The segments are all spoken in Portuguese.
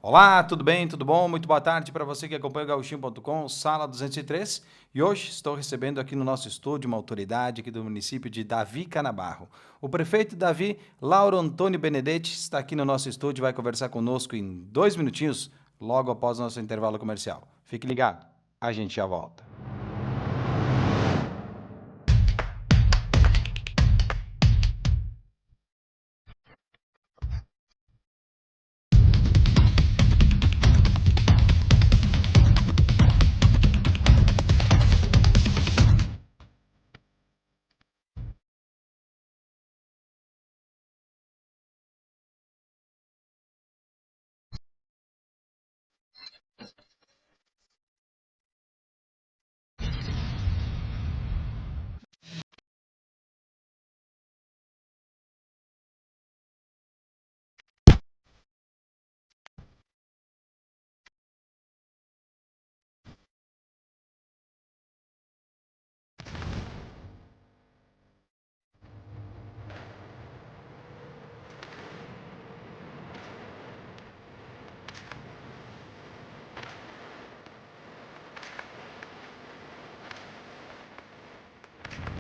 Olá, tudo bem? Tudo bom? Muito boa tarde para você que acompanha o Gauchinho.com, Sala 203. E hoje estou recebendo aqui no nosso estúdio uma autoridade aqui do município de Davi Canabarro. O prefeito Davi, Lauro Antônio Benedetti, está aqui no nosso estúdio e vai conversar conosco em 2 minutinhos, logo após o nosso intervalo comercial. Fique ligado, a gente já volta.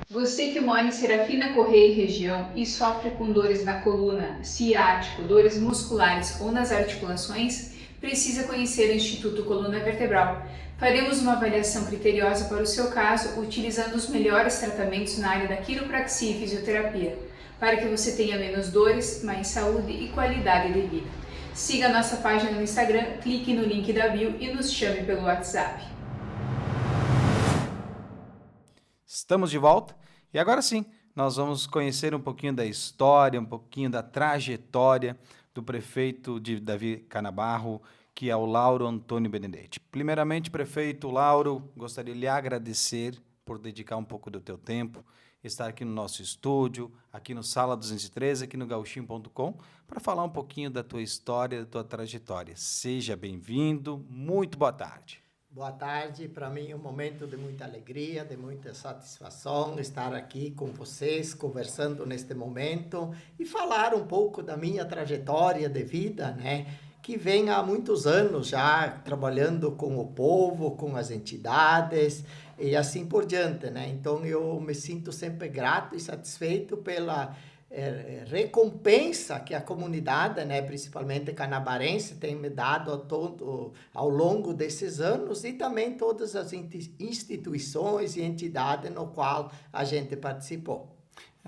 Você que mora em Serafina Correia e região e sofre com dores na coluna, ciático, dores musculares ou nas articulações, precisa conhecer o Instituto Coluna Vertebral. Faremos uma avaliação criteriosa para o seu caso, utilizando os melhores tratamentos na área da quiropraxia e fisioterapia, para que você tenha menos dores, mais saúde e qualidade de vida. Siga a nossa página no Instagram, clique no link da bio e nos chame pelo WhatsApp. Estamos de volta e agora sim, nós vamos conhecer um pouquinho da história, um pouquinho da trajetória do prefeito de Davi Canabarro, que é o Lauro Antônio Benedetti. Primeiramente, prefeito Lauro, gostaria de lhe agradecer por dedicar um pouco do teu tempo, estar aqui no nosso estúdio, aqui no Sala 213, aqui no Gauchinho.com, para falar um pouquinho da tua história, da tua trajetória. Seja bem-vindo, muito boa tarde. Boa tarde, para mim é um momento de muita alegria, de muita satisfação estar aqui com vocês, conversando neste momento e falar um pouco da minha trajetória de vida, né? Que vem há muitos anos já trabalhando com o povo, com as entidades e assim por diante, né? Então eu me sinto sempre grato e satisfeito pela recompensa que a comunidade, né, principalmente canabarense, tem me dado ao longo desses anos e também todas as instituições e entidades no qual a gente participou.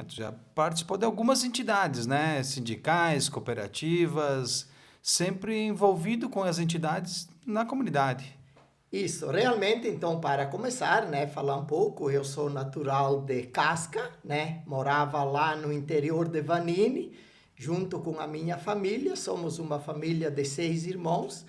Tu já participou de algumas entidades, né? Sindicais, cooperativas, sempre envolvido com as entidades na comunidade. Isso, realmente, então, para começar, né, falar um pouco, eu sou natural de Casca, né, morava lá no interior de Vanini, junto com a minha família, somos uma família de 6 irmãos,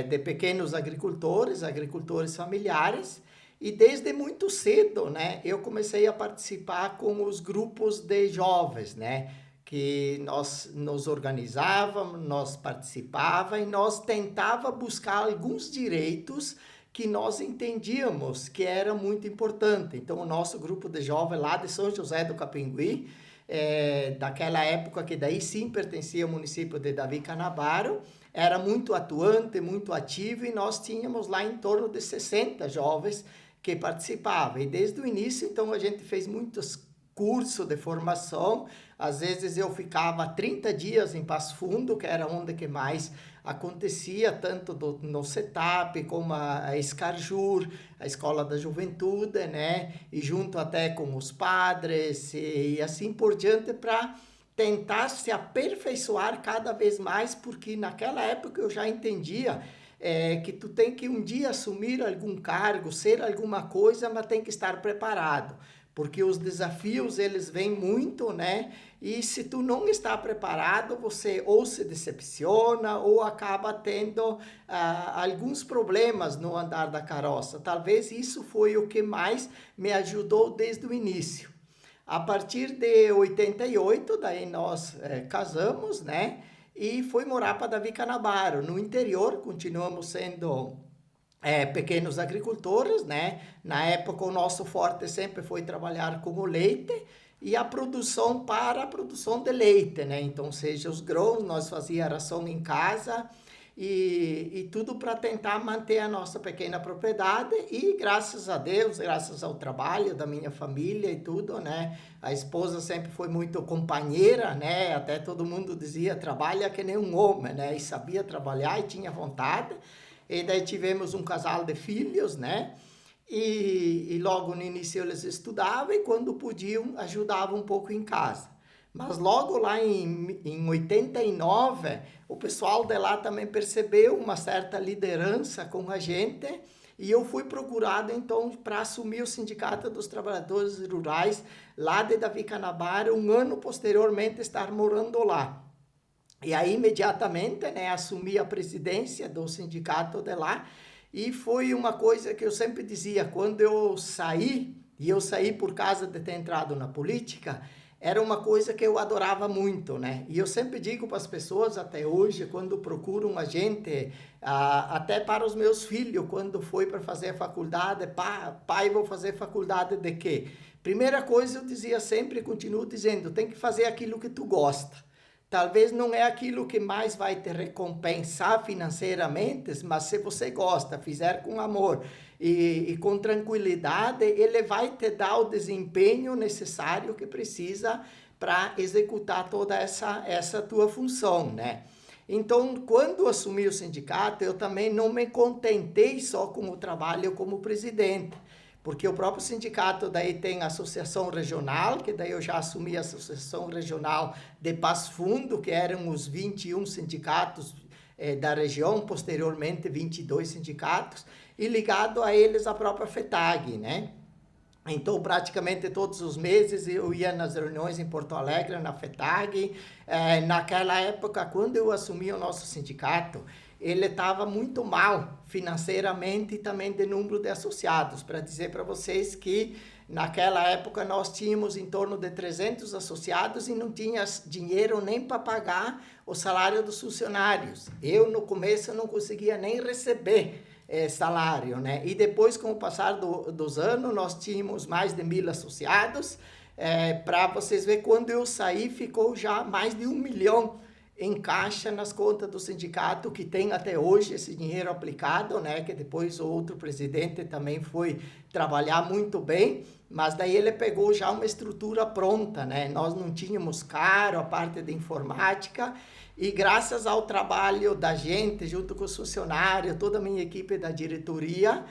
de pequenos agricultores, agricultores familiares, e desde muito cedo, né, eu comecei a participar com os grupos de jovens, né, que nós nos organizávamos, nós participávamos e nós tentava buscar alguns direitos que nós entendíamos que era muito importante. Então, o nosso grupo de jovens lá de São José do Capinguí, daquela época que daí sim pertencia ao município de Davi Canabaro, era muito atuante, muito ativo e nós tínhamos lá em torno de 60 jovens que participavam. E desde o início, então, a gente fez muitos cursos de formação. Às vezes eu ficava 30 dias em Passo Fundo, que era onde que mais acontecia, tanto no CETAP como a Escarjur, a Escola da Juventude, né? E junto até com os padres e assim por diante, para tentar se aperfeiçoar cada vez mais, porque naquela época eu já entendia que tu tem que um dia assumir algum cargo, ser alguma coisa, mas tem que estar preparado, porque os desafios eles vêm muito, né? E se tu não está preparado, você ou se decepciona ou acaba tendo alguns problemas no andar da carroça. Talvez isso foi o que mais me ajudou desde o início. A partir de 88, daí nós casamos, né? E fui morar para Davi Canabaro. No interior, continuamos sendo pequenos agricultores, né? Na época o nosso forte sempre foi trabalhar com o leite e a produção para a produção de leite, né? Então, seja os grãos, nós fazia ração em casa e tudo para tentar manter a nossa pequena propriedade e graças a Deus, graças ao trabalho da minha família e tudo, né? A esposa sempre foi muito companheira, né? Até todo mundo dizia, trabalha que nem um homem, né? E sabia trabalhar e tinha vontade. E daí tivemos um casal de filhos, né? E logo no início eles estudavam e quando podiam ajudavam um pouco em casa. Mas logo lá em 89, o pessoal de lá também percebeu uma certa liderança com a gente e eu fui procurado então para assumir o Sindicato dos Trabalhadores Rurais lá de Davi Canabara, um ano posteriormente estar morando lá. E aí imediatamente, né, assumi a presidência do sindicato de lá e foi uma coisa que eu sempre dizia, quando eu saí, e eu saí por causa de ter entrado na política, era uma coisa que eu adorava muito, né? E eu sempre digo para as pessoas até hoje, quando procuram a gente, até para os meus filhos, quando foi para fazer a faculdade, pai, vou fazer faculdade de quê? Primeira coisa eu dizia sempre e continuo dizendo, tem que fazer aquilo que tu gosta. Talvez não é aquilo que mais vai te recompensar financeiramente, mas se você gosta, fizer com amor e com tranquilidade, ele vai te dar o desempenho necessário que precisa para executar toda essa tua função, né? Então, quando assumi o sindicato, eu também não me contentei só com o trabalho como presidente, porque o próprio sindicato daí tem a associação regional, que daí eu já assumi a associação regional de Passo Fundo, que eram os 21 sindicatos da região, posteriormente 22 sindicatos, e ligado a eles a própria FETAG, né? Então, praticamente todos os meses eu ia nas reuniões em Porto Alegre, na FETAG. Naquela época, quando eu assumi o nosso sindicato, ele estava muito mal financeiramente e também de número de associados. Para dizer para vocês que naquela época nós tínhamos em torno de 300 associados e não tinha dinheiro nem para pagar o salário dos funcionários. Eu, no começo, não conseguia nem receber salário, né? E depois, com o passar dos anos, nós tínhamos mais de 1.000 associados. Para vocês verem, quando eu saí, ficou já mais de 1 milhão em caixa nas contas do sindicato, que tem até hoje esse dinheiro aplicado, né? Que depois o outro presidente também foi trabalhar muito bem, mas daí ele pegou já uma estrutura pronta, né? Nós não tínhamos caro a parte de informática, e graças ao trabalho da gente, junto com os funcionários, toda a minha equipe da diretoria,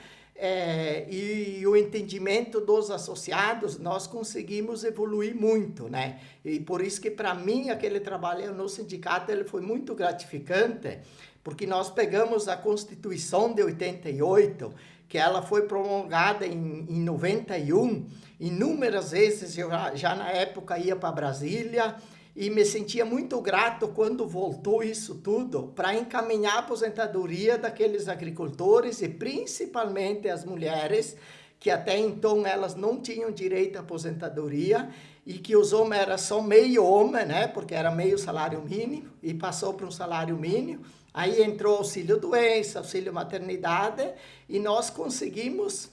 e o entendimento dos associados, nós conseguimos evoluir muito, né? E por isso que para mim aquele trabalho no sindicato ele foi muito gratificante, porque nós pegamos a Constituição de 88, que ela foi promulgada em 91, inúmeras vezes eu já na época ia para Brasília, e me sentia muito grato quando voltou isso tudo para encaminhar a aposentadoria daqueles agricultores e principalmente as mulheres, que até então elas não tinham direito à aposentadoria e que os homens eram só meio homem, né? Porque era meio salário mínimo e passou para um salário mínimo. Aí entrou auxílio doença, auxílio maternidade e nós conseguimos.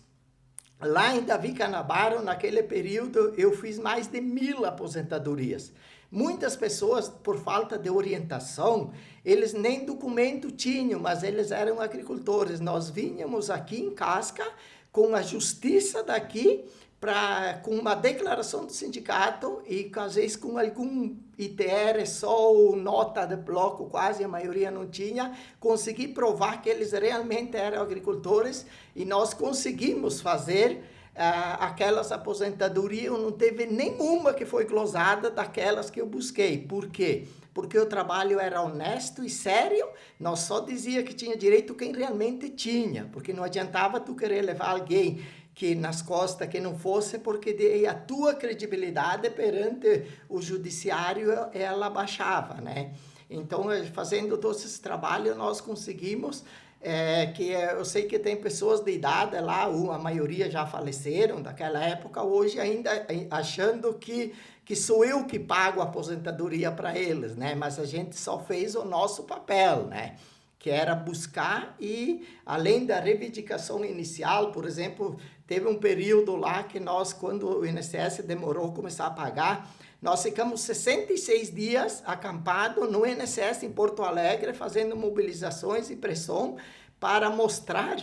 Lá em Davi Canabara, naquele período, eu fiz mais de 1.000 aposentadorias. Muitas pessoas, por falta de orientação, eles nem documento tinham, mas eles eram agricultores. Nós vínhamos aqui em Casca, com a justiça daqui, com uma declaração do sindicato e, às vezes, com algum ITR só ou nota de bloco, quase a maioria não tinha, consegui provar que eles realmente eram agricultores e nós conseguimos fazer aquelas aposentadorias. Não teve nenhuma que foi glosada daquelas que eu busquei. Por quê? Porque o trabalho era honesto e sério, nós só dizia que tinha direito quem realmente tinha, porque não adiantava tu querer levar alguém que nas costas que não fosse, porque daí a tua credibilidade perante o judiciário ela baixava, né? Então, fazendo todo esse trabalho, nós conseguimos que eu sei que tem pessoas de idade lá, a maioria já faleceram daquela época, hoje ainda achando que sou eu que pago a aposentadoria para eles, né? Mas a gente só fez o nosso papel, né? Que era buscar e, além da reivindicação inicial, por exemplo, teve um período lá que nós, quando o INSS demorou a começar a pagar, Nós ficamos 66 dias acampados no INSS em Porto Alegre, fazendo mobilizações e pressão para mostrar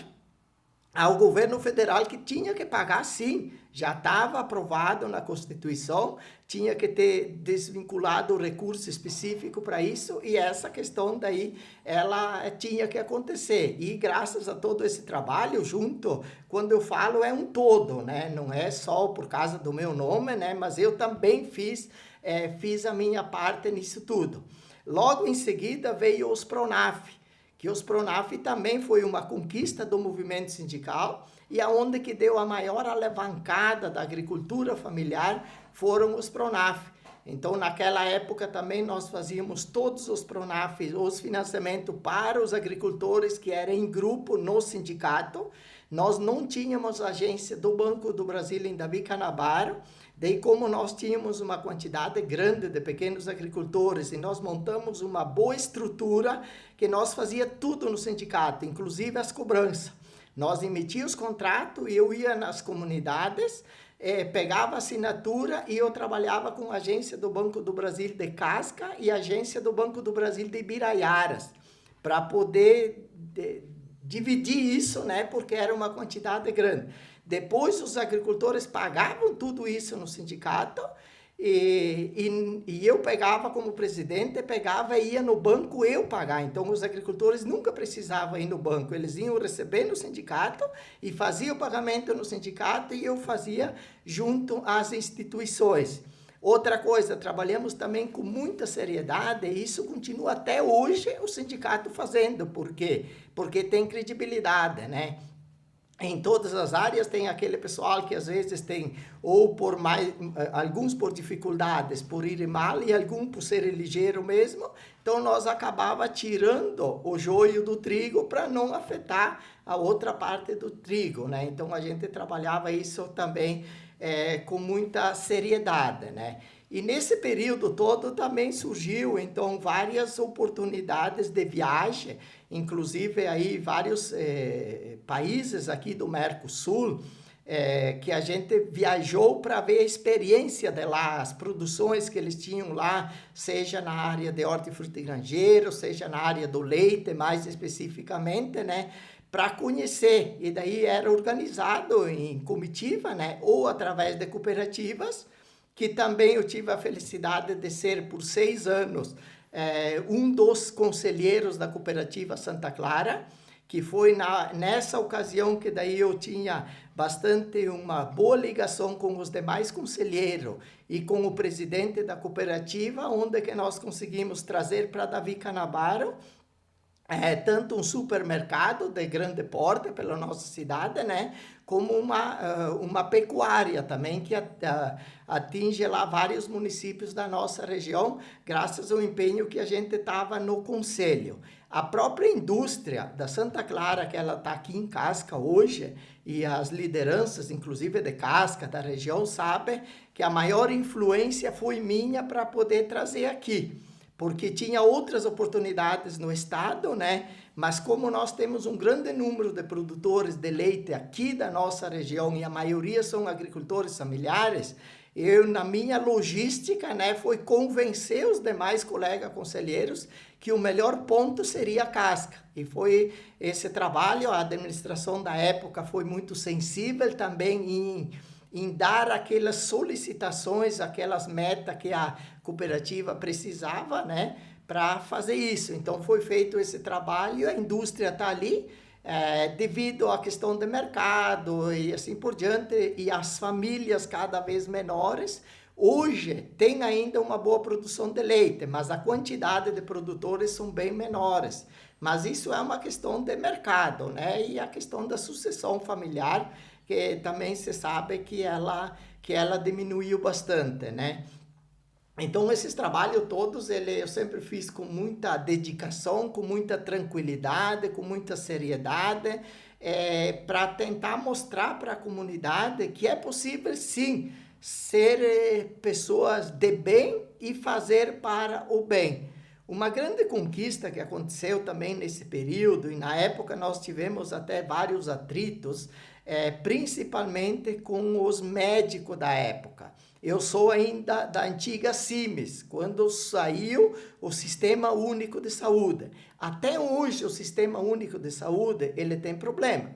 ao governo federal que tinha que pagar sim, já estava aprovado na Constituição, tinha que ter desvinculado o recurso específico para isso, e essa questão daí, ela tinha que acontecer. E graças a todo esse trabalho, junto, quando eu falo é um todo, né? Não é só por causa do meu nome, né? Mas eu também fiz a minha parte nisso tudo. Logo em seguida veio os PRONAF, que os PRONAF também foi uma conquista do movimento sindical, e aonde que deu a maior alavancada da agricultura familiar foram os PRONAF. Então, naquela época também nós fazíamos todos os PRONAF, os financiamentos para os agricultores que eram em grupo no sindicato. Nós não tínhamos agência do Banco do Brasil em Davi Canabaro. Daí, como nós tínhamos uma quantidade grande de pequenos agricultores e nós montamos uma boa estrutura que nós fazia tudo no sindicato, inclusive as cobranças. Nós emitíamos os contratos e eu ia nas comunidades, pegava a assinatura e eu trabalhava com a agência do Banco do Brasil de Casca e a agência do Banco do Brasil de Ibiraiaras, para poder dividir isso, né, porque era uma quantidade grande. Depois os agricultores pagavam tudo isso no sindicato e eu pegava como presidente, pegava e ia no banco eu pagar. Então os agricultores nunca precisavam ir no banco, eles iam receber no sindicato e faziam o pagamento no sindicato e eu fazia junto às instituições. Outra coisa, trabalhamos também com muita seriedade e isso continua até hoje o sindicato fazendo. Por quê? Porque tem credibilidade, né? Em todas as áreas tem aquele pessoal que às vezes tem, ou por mais, alguns por dificuldades, por irem mal, e alguns por serem ligeiros mesmo. Então nós acabava tirando o joio do trigo para não afetar a outra parte do trigo, né? Então a gente trabalhava isso também com muita seriedade, né? E nesse período todo também surgiu, então, várias oportunidades de viagem, inclusive aí vários países aqui do Mercosul, que a gente viajou para ver a experiência de lá, as produções que eles tinham lá, seja na área de hortifruti granjeiro, seja na área do leite, mais especificamente, né? Para conhecer. E daí era organizado em comitiva, né? Ou através de cooperativas, que também eu tive a felicidade de ser, por 6 anos, um dos conselheiros da cooperativa Santa Clara, que foi nessa ocasião que daí eu tinha bastante uma boa ligação com os demais conselheiros e com o presidente da cooperativa, onde que nós conseguimos trazer para Davi Canabaro tanto um supermercado de grande porte pela nossa cidade, né, como uma pecuária também que atinge lá vários municípios da nossa região, graças ao empenho que a gente estava no conselho. A própria indústria da Santa Clara, que ela está aqui em Casca hoje, e as lideranças, inclusive de Casca, da região, sabem que a maior influência foi minha para poder trazer aqui. Porque tinha outras oportunidades no estado, né? Mas como nós temos um grande número de produtores de leite aqui da nossa região e a maioria são agricultores familiares, eu, na minha logística, né, foi convencer os demais colegas conselheiros que o melhor ponto seria a Casca. E foi esse trabalho, a administração da época foi muito sensível também em dar aquelas solicitações, aquelas metas que a cooperativa precisava, né, para fazer isso. Então, foi feito esse trabalho, a indústria está ali, devido à questão de mercado e assim por diante, e as famílias cada vez menores. Hoje, tem ainda uma boa produção de leite, mas a quantidade de produtores são bem menores. Mas isso é uma questão de mercado, né, e a questão da sucessão familiar, que também se sabe que ela diminuiu bastante, né? Então, esses trabalhos todos, eu sempre fiz com muita dedicação, com muita tranquilidade, com muita seriedade, para tentar mostrar para a comunidade que é possível, sim, ser pessoas de bem e fazer para o bem. Uma grande conquista que aconteceu também nesse período, e na época nós tivemos até vários atritos, principalmente com os médicos da época. Eu sou ainda da antiga CIMES, quando saiu o Sistema Único de Saúde. Até hoje, o Sistema Único de Saúde, ele tem problema.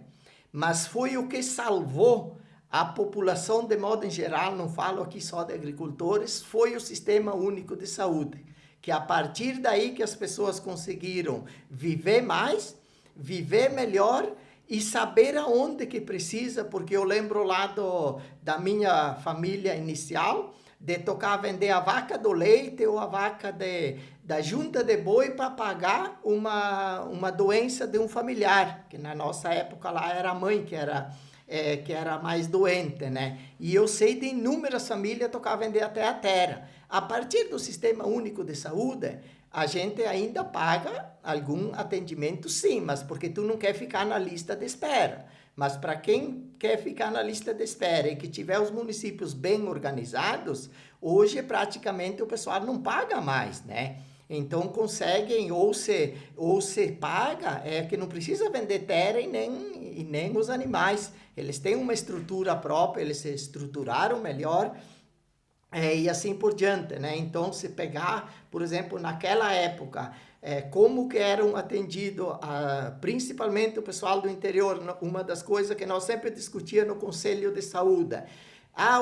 Mas foi o que salvou a população de modo em geral, não falo aqui só de agricultores, foi o Sistema Único de Saúde. Que a partir daí que as pessoas conseguiram viver mais, viver melhor e saber aonde que precisa, porque eu lembro lá da minha família inicial, de tocar vender a vaca do leite ou a vaca da junta de boi para pagar uma doença de um familiar, que na nossa época lá era a mãe que era mais doente, né? E eu sei de inúmeras famílias tocar vender até a terra. A partir do Sistema Único de Saúde, a gente ainda paga algum atendimento, sim, mas porque tu não quer ficar na lista de espera. Mas para quem quer ficar na lista de espera e que tiver os municípios bem organizados, hoje praticamente o pessoal não paga mais, né? Então conseguem, ou se paga, que não precisa vender terra e nem os animais. Eles têm uma estrutura própria, eles se estruturaram melhor, e assim por diante, né? Então, se pegar, por exemplo, naquela época, como que eram atendidos, principalmente o pessoal do interior, uma das coisas que nós sempre discutíamos no Conselho de Saúde.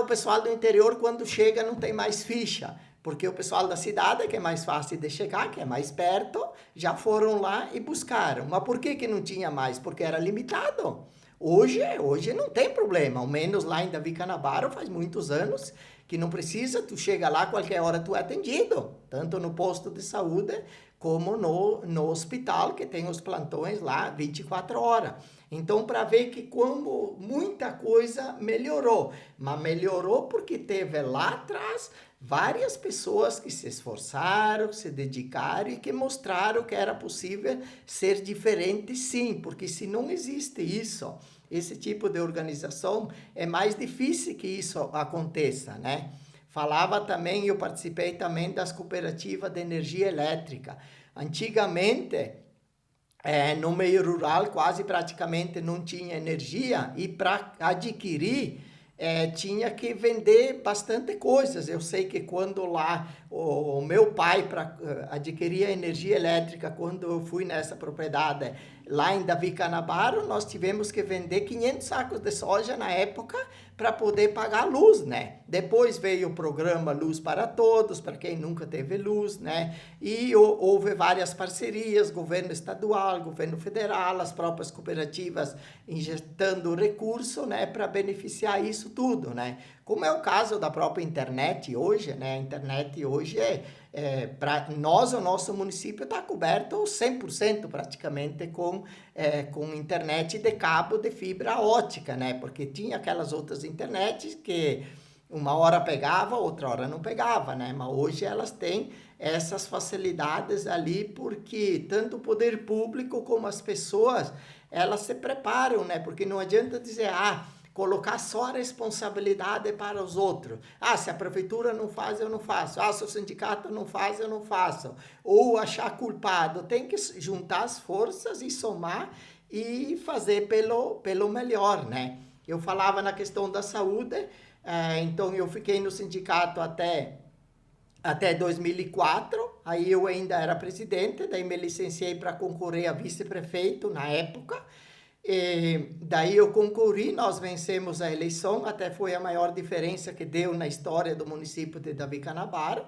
O pessoal do interior, quando chega, não tem mais ficha, porque o pessoal da cidade, que é mais fácil de chegar, que é mais perto, já foram lá e buscaram. Mas por que não tinha mais? Porque era limitado. Hoje não tem problema, ao menos lá em Davi Canabaro faz muitos anos que não precisa, tu chega lá, qualquer hora tu é atendido, tanto no posto de saúde como no hospital, que tem os plantões lá 24 horas. Então, para ver que como muita coisa melhorou, mas melhorou porque teve lá atrás várias pessoas que se esforçaram, se dedicaram e que mostraram que era possível ser diferente, sim, porque se não existe isso, esse tipo de organização, é mais difícil que isso aconteça, né? Falava também, eu participei também das cooperativas de energia elétrica. Antigamente, no meio rural, quase praticamente não tinha energia e para adquirir, tinha que vender bastante coisas. Eu sei que quando lá o meu pai para adquirir a energia elétrica, quando eu fui nessa propriedade lá em Davi Canabaro, nós tivemos que vender 500 sacos de soja na época para poder pagar a luz, né? Depois veio o programa Luz para Todos, para quem nunca teve luz, né? E houve várias parcerias, governo estadual, governo federal, as próprias cooperativas injetando recurso, né, para beneficiar isso tudo, né? Como é o caso da própria internet hoje, né? A internet hoje para nós, o nosso município está coberto 100% praticamente com internet de cabo de fibra ótica, né? Porque tinha aquelas outras internets que uma hora pegava, outra hora não pegava, né? Mas hoje elas têm essas facilidades ali porque tanto o poder público como as pessoas, elas se preparam, né? Porque não adianta dizer, colocar só a responsabilidade para os outros. Se a prefeitura não faz, eu não faço. Se o sindicato não faz, eu não faço. Ou achar culpado. Tem que juntar as forças e somar e fazer pelo melhor, né? Eu falava na questão da saúde, então eu fiquei no sindicato até 2004, aí eu ainda era presidente, daí me licenciei para concorrer a vice-prefeito na época. E daí eu concorri, nós vencemos a eleição, até foi a maior diferença que deu na história do município de Davi Canabaro,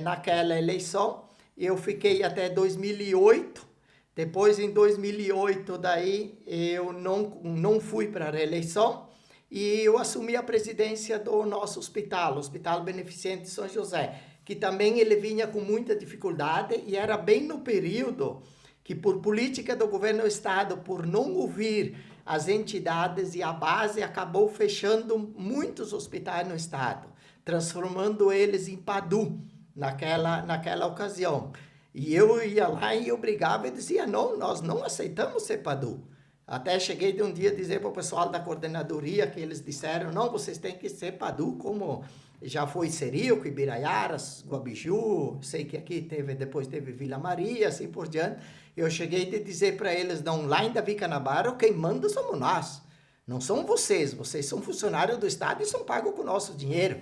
naquela eleição. Eu fiquei até 2008, depois em 2008 daí eu não fui para a reeleição e eu assumi a presidência do nosso hospital, o Hospital Beneficente São José, que também ele vinha com muita dificuldade e era bem no período que por política do governo do estado, por não ouvir as entidades e a base, acabou fechando muitos hospitais no estado, transformando eles em PADU naquela ocasião. E eu ia lá e eu brigava e dizia, não, nós não aceitamos ser PADU. Até cheguei de um dia a dizer para o pessoal da coordenadoria que eles disseram, não, vocês têm que ser PADU como já foi Seríoco, Ibiraiaras, Guabiju, sei que aqui depois teve Vila Maria, assim por diante. Eu cheguei a dizer para eles, não, lá em Davi Canabaro, quem manda somos nós. Não são vocês são funcionários do Estado e são pagos com o nosso dinheiro.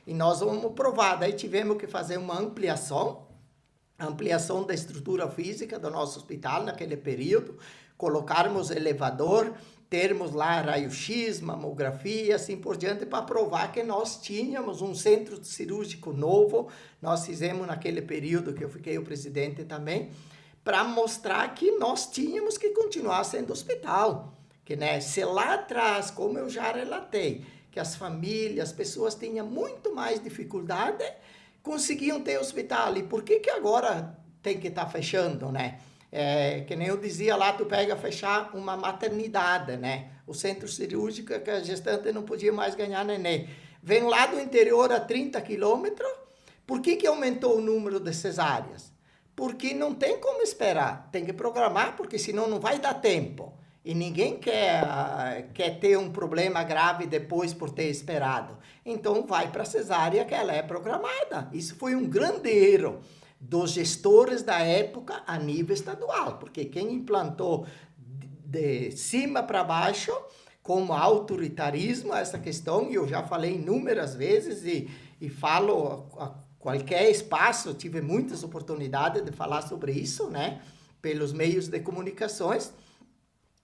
E nós vamos provar. Daí tivemos que fazer uma ampliação da estrutura física do nosso hospital naquele período, colocarmos elevador, termos lá raio-x, mamografia, assim por diante, para provar que nós tínhamos um centro cirúrgico novo. Nós fizemos naquele período que eu fiquei o presidente também, para mostrar que nós tínhamos que continuar sendo hospital. Que, né, se lá atrás, como eu já relatei, que as famílias, as pessoas tinham muito mais dificuldade, conseguiam ter hospital. E por que agora tem que estar fechando, né? Que nem eu dizia lá, tu pega fechar uma maternidade, né? O centro cirúrgico que a gestante não podia mais ganhar neném. Vem lá do interior a 30 quilômetros. Por que aumentou o número de cesáreas? Porque não tem como esperar. Tem que programar, porque senão não vai dar tempo. E ninguém quer ter um problema grave depois por ter esperado. Então vai para a cesárea que ela é programada. Isso foi um grande erro dos gestores da época a nível estadual, porque quem implantou de cima para baixo, como autoritarismo, essa questão, e eu já falei inúmeras vezes e falo a qualquer espaço, tive muitas oportunidades de falar sobre isso, né, pelos meios de comunicações,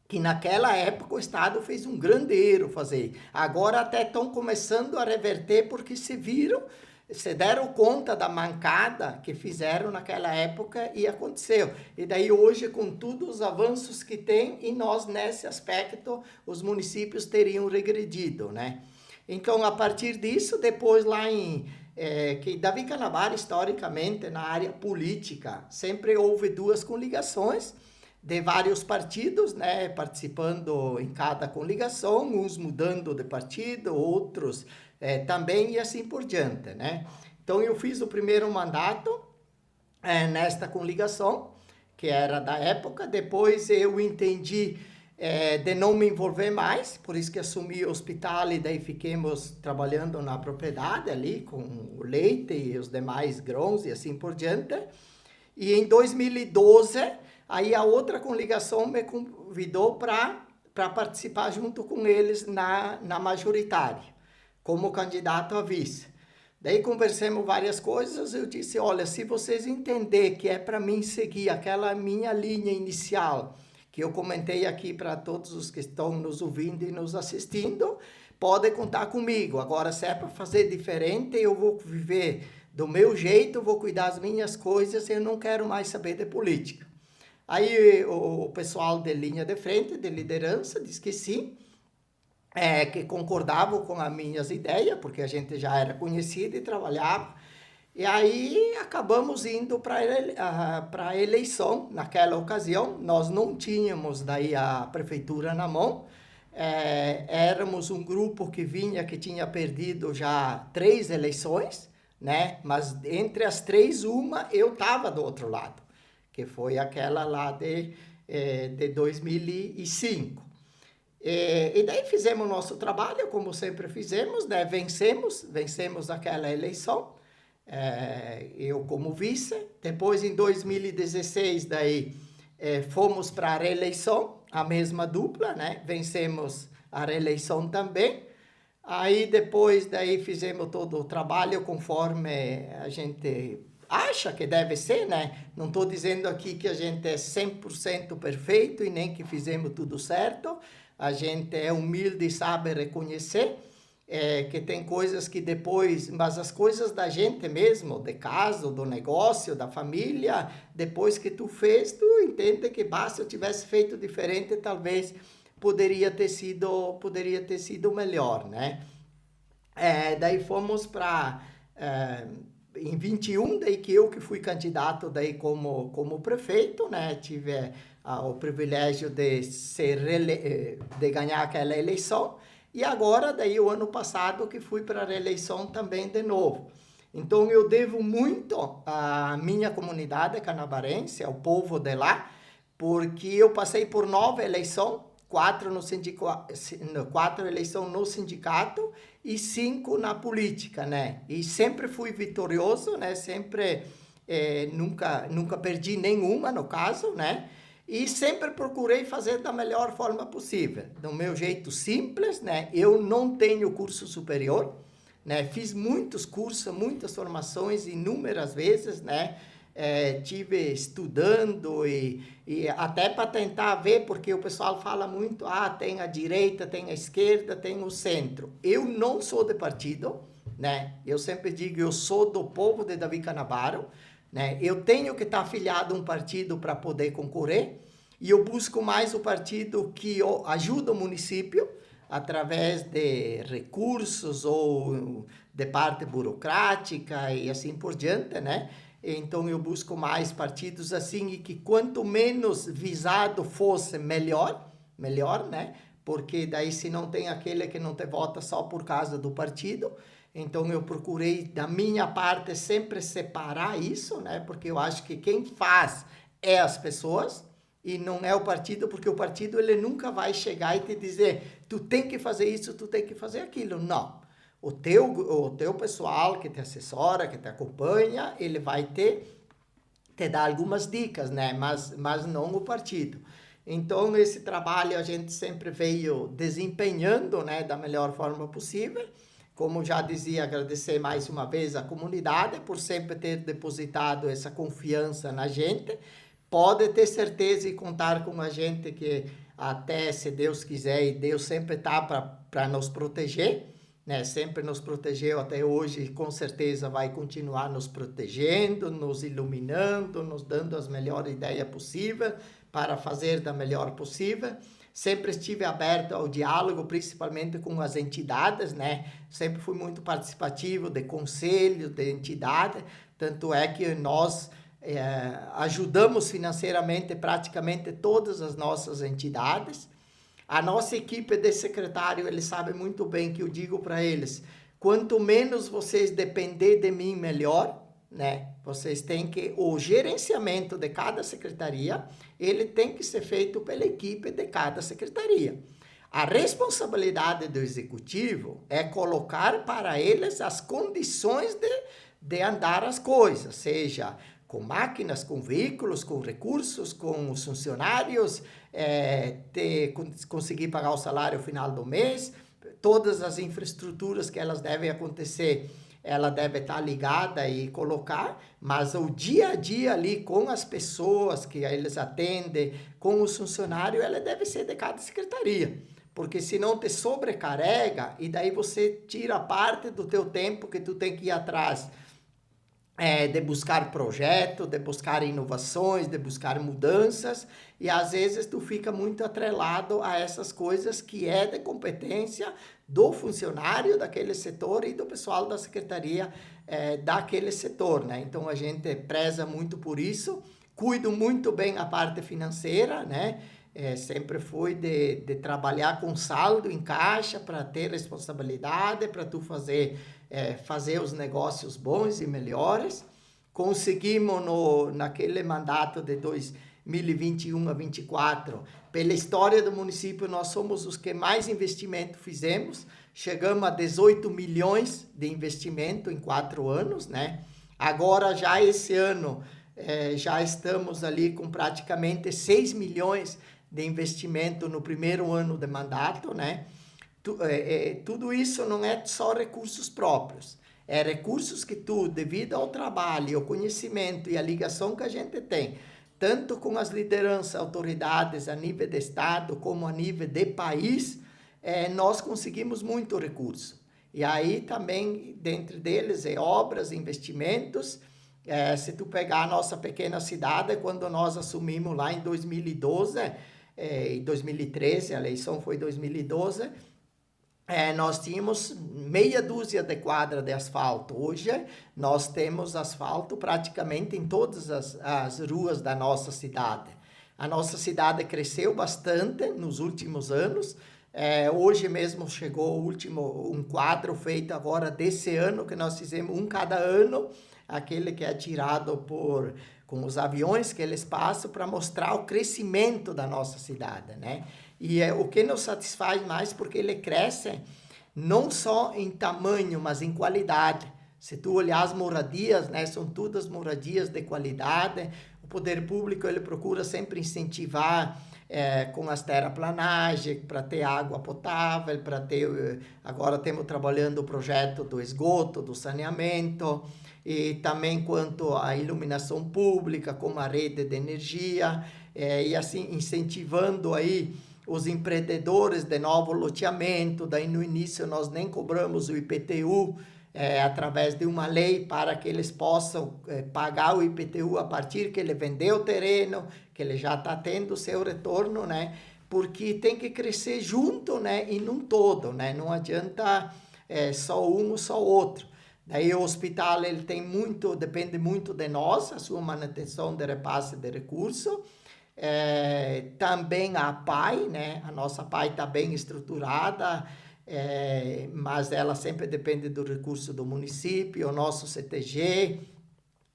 que naquela época o Estado fez um grande erro fazer. Agora até estão começando a reverter porque se deram conta da mancada que fizeram naquela época e aconteceu. E daí hoje, com todos os avanços que tem, e nós nesse aspecto, os municípios teriam regredido, né? Então, a partir disso, depois lá que Davi Canabara, historicamente, na área política, sempre houve duas coligações, de vários partidos, né, participando em cada coligação, uns mudando de partido, outros também, e assim por diante, né? Então, eu fiz o primeiro mandato nesta coligação, que era da época. Depois eu entendi de não me envolver mais, por isso que assumi o hospital e daí fiquemos trabalhando na propriedade ali, com o leite e os demais grãos e assim por diante. E em 2012... aí a outra coligação me convidou para participar junto com eles na majoritária, como candidato a vice. Daí conversamos várias coisas, eu disse, olha, se vocês entenderem que é para mim seguir aquela minha linha inicial, que eu comentei aqui para todos os que estão nos ouvindo e nos assistindo, podem contar comigo. Agora, se é para fazer diferente, eu vou viver do meu jeito, vou cuidar das minhas coisas, eu não quero mais saber de política. Aí o pessoal de linha de frente, de liderança, disse que sim, que concordavam com as minhas ideias, porque a gente já era conhecido e trabalhava. E aí acabamos indo para a eleição. Naquela ocasião, nós não tínhamos daí a prefeitura na mão. Éramos um grupo que tinha perdido já 3 eleições, né? Mas entre as 3, uma eu estava do outro lado, que foi aquela lá de 2005. E daí fizemos o nosso trabalho, como sempre fizemos, né? Vencemos aquela eleição, eu como vice. Depois, em 2016, daí, fomos para a reeleição, a mesma dupla, né? Vencemos a reeleição também. Aí, depois, daí, fizemos todo o trabalho conforme a gente acha que deve ser, né? Não estou dizendo aqui que a gente é 100% perfeito e nem que fizemos tudo certo. A gente é humilde e sabe reconhecer que tem coisas que depois... Mas as coisas da gente mesmo, de casa, do negócio, da família, depois que tu fez, tu entende que, se eu tivesse feito diferente, talvez poderia ter sido melhor, né? Daí fomos para... em 21, daí que eu fui candidato daí como prefeito, né? Tive o privilégio de ganhar aquela eleição. E agora, daí o ano passado, que fui para a reeleição também de novo. Então, eu devo muito à minha comunidade canabarense, ao povo de lá, porque eu passei por 9 eleições, 4 eleições no sindicato e 5 na política, né? E sempre fui vitorioso, né? Sempre, nunca perdi nenhuma, no caso, né? E sempre procurei fazer da melhor forma possível, do meu jeito simples, né? Eu não tenho curso superior, né? Fiz muitos cursos, muitas formações, inúmeras vezes, né? Tive estudando e até para tentar ver, porque o pessoal fala muito, tem a direita, tem a esquerda, tem o centro. Eu não sou de partido, né? Eu sempre digo, eu sou do povo de Davi Canavaro, né? Eu tenho que estar afiliado a um partido para poder concorrer, e eu busco mais o partido que ajuda o município através de recursos ou de parte burocrática e assim por diante, né? Então eu busco mais partidos assim, e que quanto menos visado fosse, melhor, né? Porque daí se não tem aquele que não te vota só por causa do partido. Então eu procurei, da minha parte, sempre separar isso, né? Porque eu acho que quem faz é as pessoas e não é o partido, porque o partido ele nunca vai chegar e te dizer, tu tem que fazer isso, tu tem que fazer aquilo. Não. O teu pessoal que te assessora, que te acompanha, ele vai te dar algumas dicas, né? Mas não o partido. Então, esse trabalho a gente sempre veio desempenhando, né, da melhor forma possível. Como já dizia, agradecer mais uma vez à comunidade por sempre ter depositado essa confiança na gente. Pode ter certeza e contar com a gente que até, se Deus quiser, e Deus sempre está para nos proteger, né? Sempre nos protegeu até hoje e com certeza vai continuar nos protegendo, nos iluminando, nos dando as melhores ideias possíveis para fazer da melhor possível. Sempre estive aberto ao diálogo, principalmente com as entidades, né? Sempre fui muito participativo de conselho, de entidade, tanto é que nós ajudamos financeiramente praticamente todas as nossas entidades. A nossa equipe de secretário, eles sabem muito bem que eu digo para eles, quanto menos vocês depender de mim, melhor, né? Vocês têm que, o gerenciamento de cada secretaria, ele tem que ser feito pela equipe de cada secretaria. A responsabilidade do executivo é colocar para eles as condições de andar as coisas, seja com máquinas, com veículos, com recursos, com os funcionários, conseguir pagar o salário no final do mês, todas as infraestruturas que elas devem acontecer, ela deve estar ligada e colocar, mas o dia a dia ali com as pessoas que eles atendem, com os funcionários, ela deve ser de cada secretaria, porque senão te sobrecarrega e daí você tira parte do teu tempo que tu tem que ir atrás de buscar projetos, de buscar inovações, de buscar mudanças, e às vezes tu fica muito atrelado a essas coisas que é de competência do funcionário daquele setor e do pessoal da secretaria daquele setor, né? Então a gente preza muito por isso, cuido muito bem a parte financeira, né? Sempre fui de trabalhar com saldo em caixa para ter responsabilidade, para tu fazer os negócios bons e melhores. Conseguimos naquele mandato de 2021 a 2024, pela história do município, nós somos os que mais investimento fizemos, chegamos a 18 milhões de investimento em 4 anos, né? Agora já esse ano já estamos ali com praticamente 6 milhões de investimento no primeiro ano de mandato, né? Tudo isso não é só recursos próprios, é recursos que tu, devido ao trabalho, ao conhecimento e à ligação que a gente tem, tanto com as lideranças, autoridades a nível de estado, como a nível de país, nós conseguimos muito recurso. E aí também, dentro deles, obras, investimentos. Se tu pegar a nossa pequena cidade, quando nós assumimos lá em 2012, em 2013, a eleição foi em 2012, nós tínhamos meia dúzia de quadras de asfalto. Hoje nós temos asfalto praticamente em todas as ruas da nossa cidade. A nossa cidade cresceu bastante nos últimos anos. Hoje mesmo chegou um quadro feito agora desse ano, que nós fizemos um cada ano, aquele que é tirado com os aviões que eles passam para mostrar o crescimento da nossa cidade, né? E é o que nos satisfaz mais, porque ele cresce não só em tamanho, mas em qualidade. Se tu olhar as moradias, né, são todas moradias de qualidade. o poder público ele procura sempre incentivar com as terraplanagens, para ter água potável, para ter... Agora estamos trabalhando o projeto do esgoto, do saneamento, e também quanto à iluminação pública, como a rede de energia, e assim incentivando aí os empreendedores de novo loteamento. Daí no início nós nem cobramos o IPTU, através de uma lei para que eles possam pagar o IPTU a partir que ele vendeu o terreno, que ele já está tendo o seu retorno, né? Porque tem que crescer junto, né? E num todo, né? Não adianta só um ou só outro. Daí o hospital ele tem muito, depende muito de nós, a sua manutenção de repasse de recurso. Também a PAI, né? A nossa PAI está bem estruturada, mas ela sempre depende do recurso do município, o nosso CTG.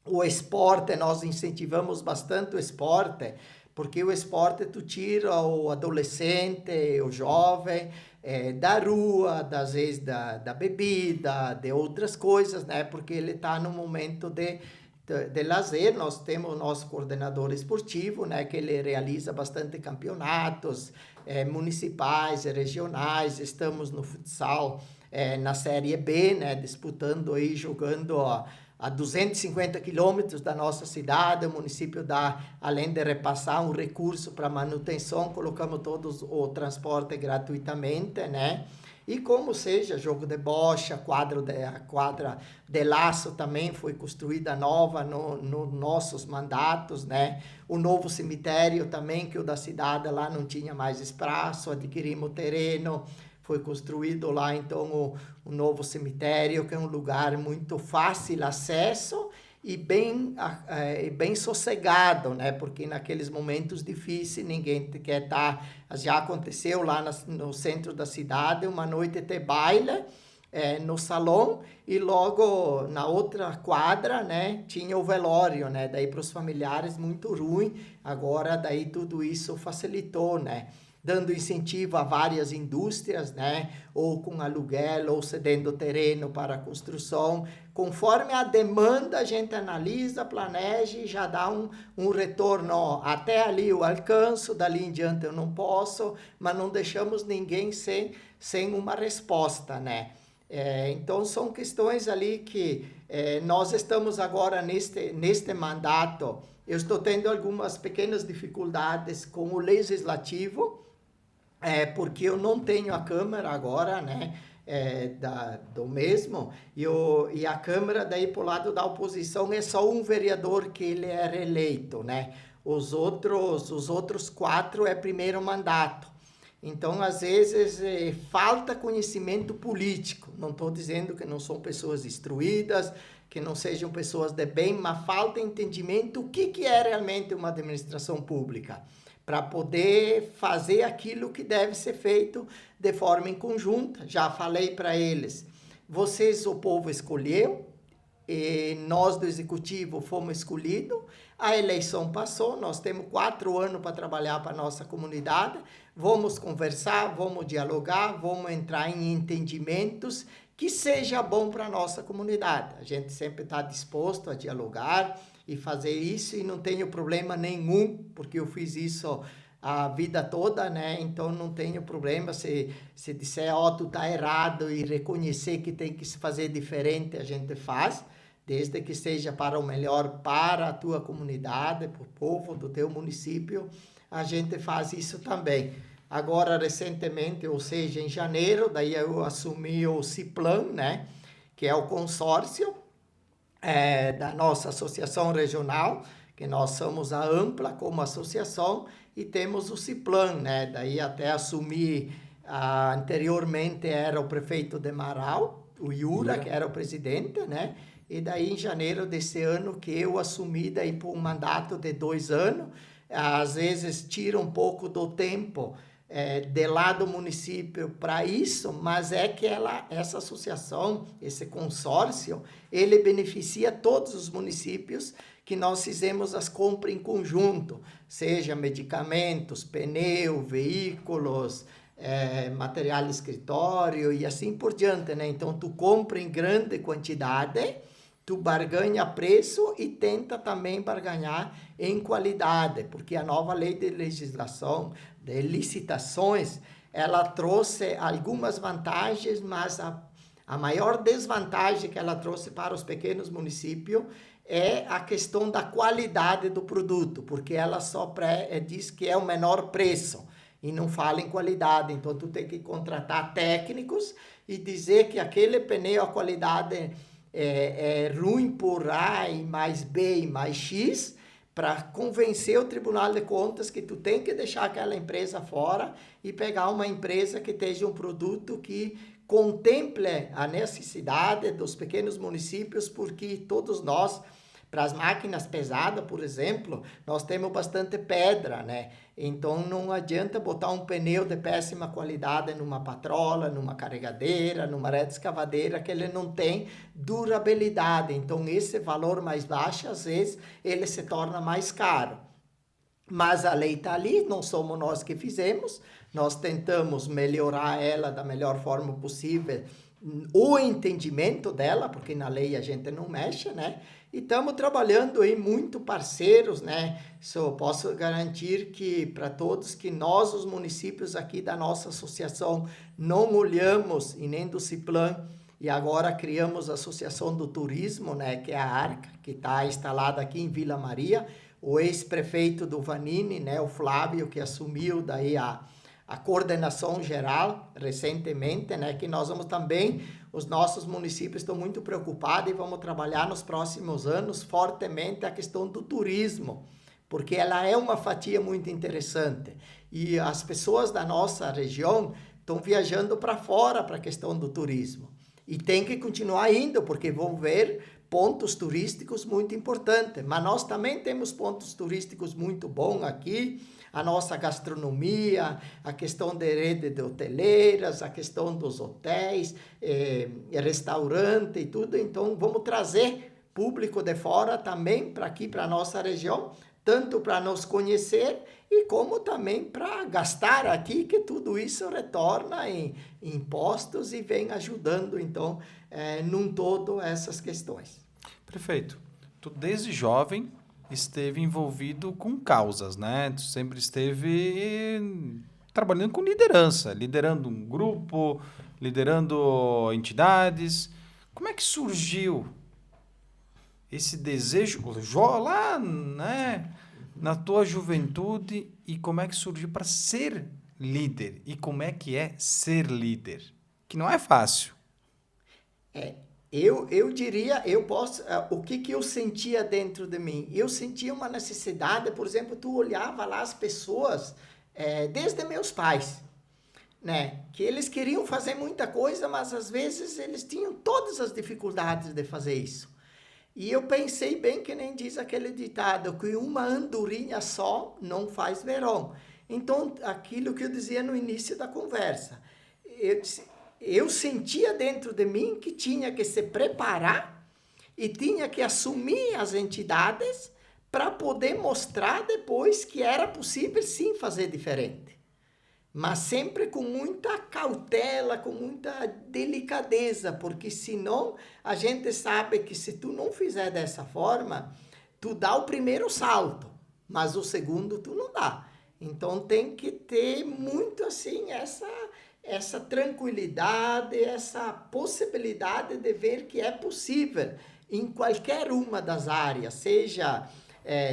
O esporte, nós incentivamos bastante o esporte, porque o esporte tu tira o adolescente, o jovem, da rua, às vezes da bebida, de outras coisas, né? Porque ele está no momento de lazer. Nós temos o nosso coordenador esportivo, né? Que ele realiza bastante campeonatos municipais e regionais. Estamos no futsal na Série B, né? Disputando aí, jogando a 250 quilômetros da nossa cidade. O município dá, além de repassar um recurso para manutenção, colocamos todos o transporte gratuitamente, né? E como seja, jogo de bocha, a quadra de laço também foi construída nova nos nossos mandatos, né? O novo cemitério também, que o da cidade lá não tinha mais espaço, adquirimos o terreno, foi construído lá então o novo cemitério, que é um lugar muito fácil acesso e bem sossegado, né? Porque naqueles momentos difíceis ninguém quer estar... Já aconteceu lá no centro da cidade, uma noite ter baile no salão, e logo na outra quadra, né, tinha o velório, né? Daí para os familiares muito ruim. Agora daí tudo isso facilitou, né? Dando incentivo a várias indústrias, né? Ou com aluguel, ou cedendo terreno para a construção. Conforme a demanda, a gente analisa, planeja e já dá um retorno. Ó, até ali eu alcanço, dali em diante eu não posso, mas não deixamos ninguém sem uma resposta, né? Então, são questões ali que nós estamos agora neste mandato. Eu estou tendo algumas pequenas dificuldades com o legislativo, porque eu não tenho a Câmara agora, né, do mesmo, e a Câmara daí pro lado da oposição é só um vereador que ele é reeleito, né, os outros 4 é primeiro mandato. Então, às vezes, falta conhecimento político. Não estou dizendo que não são pessoas instruídas, que não sejam pessoas de bem, mas falta entendimento o que é realmente uma administração pública, para poder fazer aquilo que deve ser feito de forma em conjunta. Já falei para eles, vocês, o povo escolheu, e nós do Executivo fomos escolhidos, a eleição passou, nós temos 4 anos para trabalhar para a nossa comunidade, vamos conversar, vamos dialogar, vamos entrar em entendimentos que seja bom para a nossa comunidade. A gente sempre está disposto a dialogar e fazer isso, e não tenho problema nenhum, porque eu fiz isso a vida toda, né? Então não tenho problema se disser, tu tá errado, e reconhecer que tem que se fazer diferente, a gente faz, desde que seja para o melhor para a tua comunidade, para o povo do teu município, a gente faz isso também. Agora, recentemente, ou seja, em janeiro, daí eu assumi o CIPLAN, né? Que é o consórcio da nossa associação regional, que nós somos a Ampla como associação, e temos o CIPLAN, né? Daí até assumi, anteriormente era o prefeito de Marau, o Yura, que era o presidente, né? E daí em janeiro desse ano que eu assumi daí por um mandato de 2 anos, às vezes tira um pouco do tempo de lá do município para isso, mas é que essa associação, esse consórcio, ele beneficia todos os municípios que nós fizemos as compras em conjunto, seja medicamentos, pneu, veículos, material de escritório e assim por diante, né? Então, tu compra em grande quantidade, tu barganha preço e tenta também barganhar em qualidade, porque a nova lei de legislação, de licitações, ela trouxe algumas vantagens, mas a maior desvantagem que ela trouxe para os pequenos municípios é a questão da qualidade do produto, porque ela só diz que é o menor preço e não fala em qualidade. Então, tu tem que contratar técnicos e dizer que aquele pneu, a qualidade é ruim por A e mais B e mais X, para convencer o Tribunal de Contas que tu tem que deixar aquela empresa fora e pegar uma empresa que esteja um produto que contemple a necessidade dos pequenos municípios, porque todos nós, para as máquinas pesadas, por exemplo, nós temos bastante pedra, né? Então, não adianta botar um pneu de péssima qualidade numa patrola, numa carregadeira, numa rede escavadeira, que ele não tem durabilidade. Então, esse valor mais baixo, às vezes, ele se torna mais caro. Mas a lei está ali, não somos nós que fizemos, nós tentamos melhorar ela da melhor forma possível, o entendimento dela, porque na lei a gente não mexe, né? E estamos trabalhando aí muito parceiros, né? Só posso garantir que para todos que nós, os municípios aqui da nossa associação, não olhamos e nem do Ciplan, e agora criamos a Associação do Turismo, né? Que é a ARCA, que está instalada aqui em Vila Maria. O ex-prefeito do Vanini, né? O Flávio, que assumiu daí a coordenação geral recentemente, né, que nós vamos também, os nossos municípios estão muito preocupados e vamos trabalhar nos próximos anos fortemente a questão do turismo, porque ela é uma fatia muito interessante e as pessoas da nossa região estão viajando para fora para a questão do turismo e tem que continuar indo, porque vão ver pontos turísticos muito importantes, mas nós também temos pontos turísticos muito bons aqui, a nossa gastronomia, a questão de rede de hoteleiras, a questão dos hotéis, restaurante e tudo. Então, vamos trazer público de fora também para aqui, para a nossa região, tanto para nos conhecer e como também para gastar aqui, que tudo isso retorna em impostos e vem ajudando, então, num todo, essas questões. Perfeito. Tu, desde jovem, esteve envolvido com causas, né? Tu sempre esteve trabalhando com liderança, liderando um grupo, liderando entidades. Como é que surgiu esse desejo lá, né, na tua juventude, e como é que surgiu para ser líder? E como é que é ser líder? Que não é fácil. Eu diria, o que eu sentia dentro de mim? Eu sentia uma necessidade, por exemplo, tu olhava lá as pessoas, desde meus pais, né? Que eles queriam fazer muita coisa, mas às vezes eles tinham todas as dificuldades de fazer isso. E eu pensei bem que nem diz aquele ditado, que uma andorinha só não faz verão. Então, aquilo que eu dizia no início da conversa, eu sentia dentro de mim que tinha que se preparar e tinha que assumir as entidades para poder mostrar depois que era possível sim fazer diferente. Mas sempre com muita cautela, com muita delicadeza, porque senão a gente sabe que se tu não fizer dessa forma, tu dá o primeiro salto, mas o segundo tu não dá. Então tem que ter muito assim essa tranquilidade, essa possibilidade de ver que é possível em qualquer uma das áreas, seja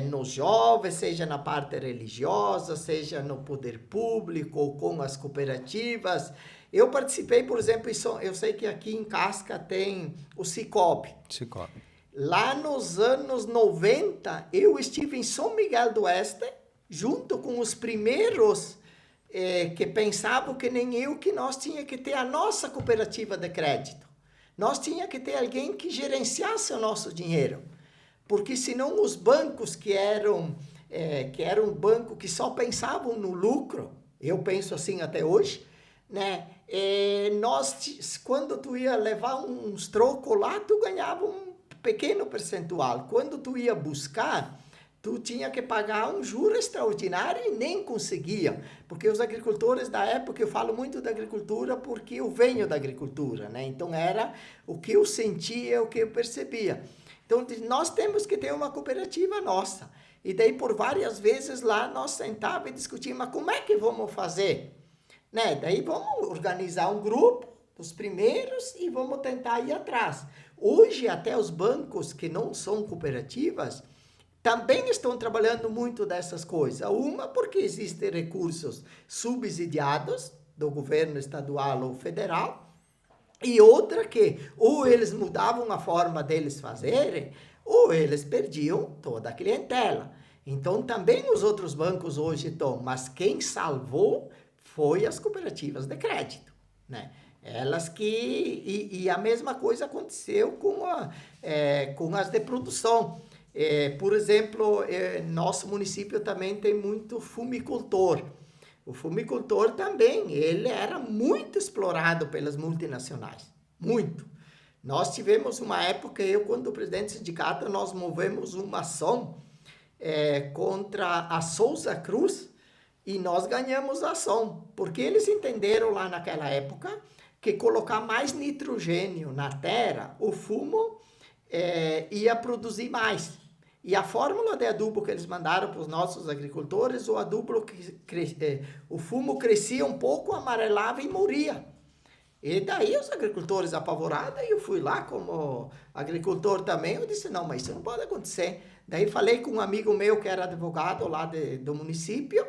nos jovens, seja na parte religiosa, seja no poder público ou com as cooperativas. Eu participei, por exemplo, eu sei que aqui em Casca tem o Cicobi. Lá nos anos 90, eu estive em São Miguel do Oeste, junto com os primeiros que pensavam que nem eu, que nós tinha que ter a nossa cooperativa de crédito. Nós tinha que ter alguém que gerenciasse o nosso dinheiro. Porque senão os bancos que eram bancos que só pensavam no lucro, eu penso assim até hoje, né? Quando tu ia levar uns trocos lá, tu ganhava um pequeno percentual. Quando tu ia buscar, tu tinha que pagar um juro extraordinário e nem conseguia. Porque os agricultores da época, eu falo muito da agricultura porque eu venho da agricultura, né? Então era o que eu sentia, o que eu percebia. Então, nós temos que ter uma cooperativa nossa. E daí, por várias vezes lá, nós sentávamos e discutíamos, mas como é que vamos fazer? Né? Daí, vamos organizar um grupo dos primeiros e vamos tentar ir atrás. Hoje, até os bancos que não são cooperativas também estão trabalhando muito dessas coisas. Uma, porque existem recursos subsidiados do governo estadual ou federal, e outra que ou eles mudavam a forma deles fazerem, ou eles perdiam toda a clientela. Então, também os outros bancos hoje estão, mas quem salvou foi as cooperativas de crédito, né? Elas que... E a mesma coisa aconteceu com as de produção. Por exemplo, nosso município também tem muito fumicultor. O fumicultor também, ele era muito explorado pelas multinacionais, muito. Nós tivemos uma época, quando presidente do sindicato, nós movemos uma ação contra a Souza Cruz e nós ganhamos a ação, porque eles entenderam lá naquela época que colocar mais nitrogênio na terra, o fumo ia produzir mais. E a fórmula de adubo que eles mandaram para os nossos agricultores, o fumo crescia um pouco, amarelava e morria. E daí os agricultores apavorados, eu fui lá como agricultor também, eu disse, não, mas isso não pode acontecer. Daí falei com um amigo meu que era advogado lá do município,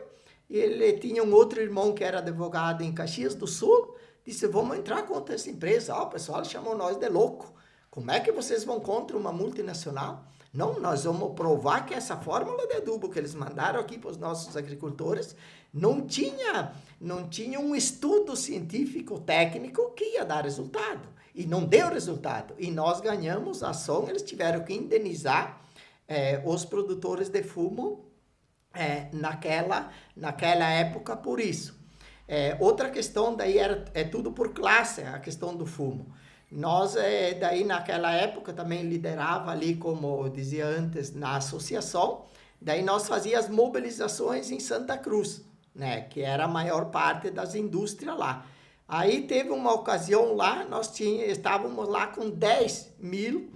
e ele tinha um outro irmão que era advogado em Caxias do Sul, disse, vamos entrar contra essa empresa. O pessoal chamou nós de louco. Como é que vocês vão contra uma multinacional? Não, nós vamos provar que essa fórmula de adubo que eles mandaram aqui para os nossos agricultores não tinha um estudo científico técnico que ia dar resultado. E não deu resultado. E nós ganhamos a ação, eles tiveram que indenizar os produtores de fumo naquela época por isso. Outra questão daí é tudo por classe, a questão do fumo. Nós, daí naquela época, também liderava ali, como eu dizia antes, na associação. Daí nós fazíamos as mobilizações em Santa Cruz, né? Que era a maior parte das indústrias lá. Aí teve uma ocasião lá, estávamos lá com 10 mil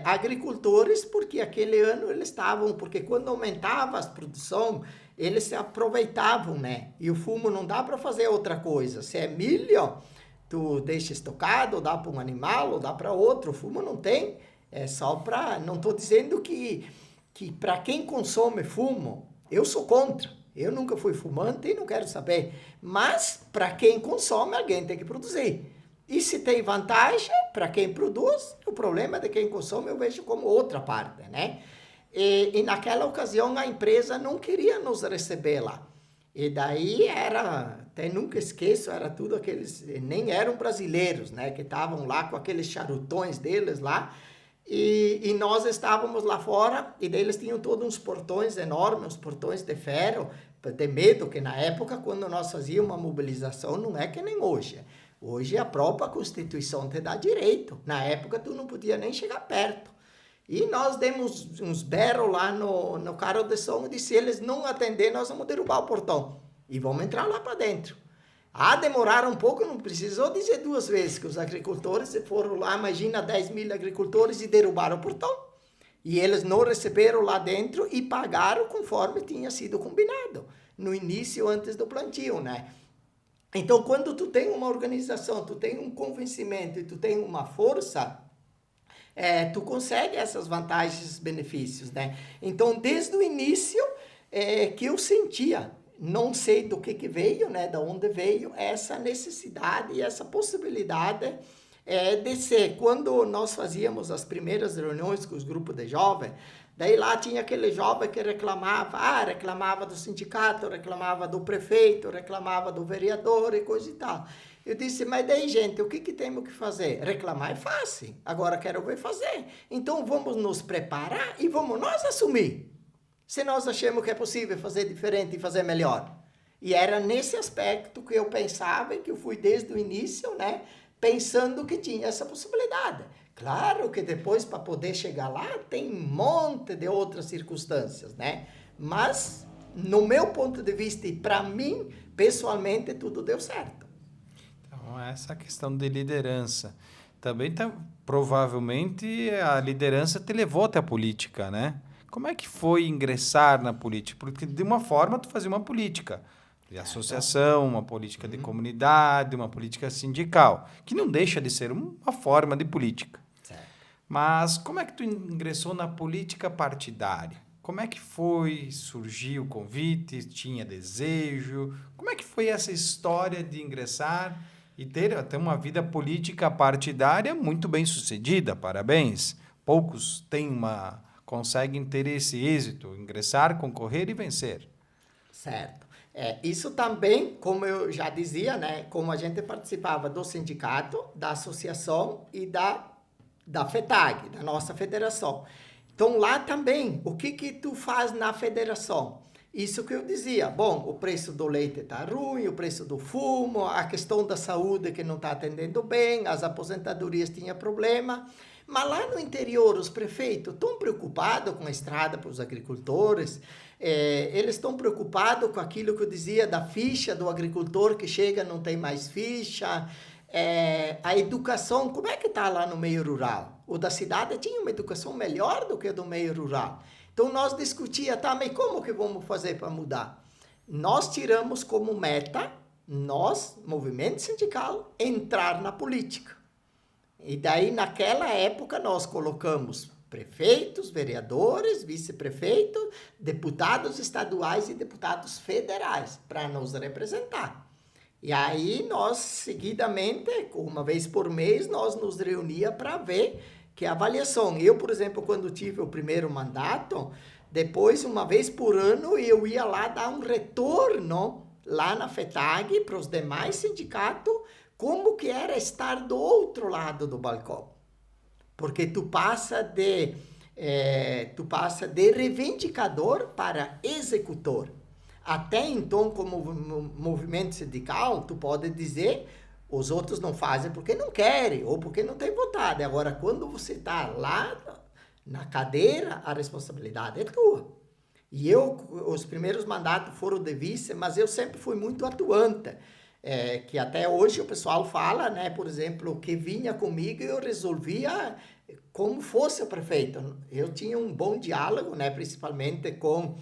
agricultores, porque aquele ano eles estavam, porque quando aumentava a produção, eles se aproveitavam, né? E o fumo não dá para fazer outra coisa. Se é milho, tu deixa estocado, ou dá para um animal, ou dá para outro. O fumo não tem, é só para... Não estou dizendo que para quem consome fumo, eu sou contra. Eu nunca fui fumante e não quero saber. Mas, para quem consome, alguém tem que produzir. E se tem vantagem para quem produz, o problema de quem consome eu vejo como outra parte, né? E naquela ocasião a empresa não queria nos receber lá. E daí até nunca esqueço, era tudo aqueles, nem eram brasileiros, né, que estavam lá com aqueles charutões deles lá, e nós estávamos lá fora, e daí eles tinham todos uns portões enormes, uns portões de ferro, de medo, que na época, quando nós fazíamos uma mobilização, não é que nem hoje. Hoje a própria Constituição te dá direito, na época tu não podia nem chegar perto. E nós demos uns berros lá no carro de som e disse, se eles não atenderem, nós vamos derrubar o portão. E vamos entrar lá para dentro. Demoraram um pouco, não precisou dizer duas vezes, que os agricultores foram lá, imagina 10 mil agricultores e derrubaram o portão. E eles não receberam lá dentro e pagaram conforme tinha sido combinado, no início, antes do plantio, né? Então, quando tu tem uma organização, tu tem um convencimento e tu tem uma força... tu consegue essas vantagens, benefícios, né? Então, desde o início, que eu sentia, não sei do que veio, né? Da onde veio essa necessidade e essa possibilidade de ser. Quando nós fazíamos as primeiras reuniões com os grupos de jovens, daí lá tinha aquele jovem que reclamava do sindicato, reclamava do prefeito, reclamava do vereador e coisa e tal. Eu disse, mas daí, gente, o que temos que fazer? Reclamar é fácil, agora quero ver fazer. Então, vamos nos preparar e vamos nós assumir. Se nós achamos que é possível fazer diferente e fazer melhor. E era nesse aspecto que eu pensava e que eu fui desde o início, né, pensando que tinha essa possibilidade. Claro que depois, para poder chegar lá, tem um monte de outras circunstâncias, né? Mas, no meu ponto de vista e para mim, pessoalmente, tudo deu certo. Essa questão de liderança. também provavelmente a liderança te levou até a política, né? Como é que foi ingressar na política? Porque de uma forma tu fazia uma política de associação, uma política de comunidade, uma política sindical, que não deixa de ser uma forma de política. Certo. Mas como é que tu ingressou na política partidária? Como é que foi? Surgiu o convite? Tinha desejo? Como é que foi essa história de ingressar e ter até uma vida política partidária muito bem sucedida? Parabéns. Poucos conseguem ter esse êxito, ingressar, concorrer e vencer. Certo. Isso também, como eu já dizia, né, como a gente participava do sindicato, da associação e da FETAG, da nossa federação. Então, lá também, o que tu faz na federação? Isso que eu dizia, bom, o preço do leite está ruim, o preço do fumo, a questão da saúde que não está atendendo bem, as aposentadorias tinham problema. Mas lá no interior, os prefeitos estão preocupados com a estrada para os agricultores, eles estão preocupados com aquilo que eu dizia da ficha do agricultor que chega não tem mais ficha, a educação, como é que está lá no meio rural? O da cidade tinha uma educação melhor do que a do meio rural. Então nós discutíamos, tá, mas como que vamos fazer para mudar? Nós tiramos como meta, nós, movimento sindical, entrar na política. E daí, naquela época, nós colocamos prefeitos, vereadores, vice-prefeitos, deputados estaduais e deputados federais para nos representar. E aí, nós, seguidamente, uma vez por mês, nós nos reuníamos para ver que a avaliação. Eu, por exemplo, quando tive o primeiro mandato, depois, uma vez por ano, eu ia lá dar um retorno lá na FETAG para os demais sindicatos, como que era estar do outro lado do balcão. Porque tu passa de reivindicador para executor. Até então, como movimento sindical, tu pode dizer, os outros não fazem porque não querem, ou porque não têm vontade. Agora, quando você está lá na cadeira, a responsabilidade é tua. E eu, os primeiros mandatos foram de vice, mas eu sempre fui muito atuante. Que até hoje o pessoal fala, né, por exemplo, que vinha comigo e eu resolvia como fosse o prefeito. Eu tinha um bom diálogo, né, principalmente com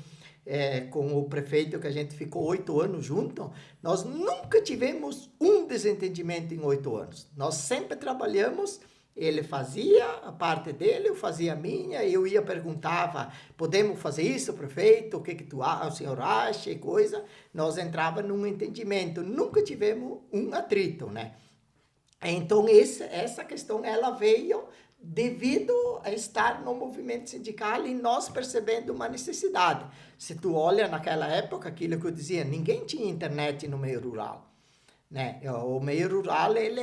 o prefeito, que a gente ficou 8 anos junto. Nós nunca tivemos um desentendimento em 8 anos. Nós sempre trabalhamos. Ele fazia a parte dele, eu fazia a minha, eu ia perguntava, podemos fazer isso, prefeito? O que o senhor acha e coisa? Nós entrava num entendimento, nunca tivemos um atrito, né? Então, essa questão, ela veio devido a estar no movimento sindical e nós percebendo uma necessidade. Se tu olha naquela época, aquilo que eu dizia, ninguém tinha internet no meio rural. Né? O meio rural ele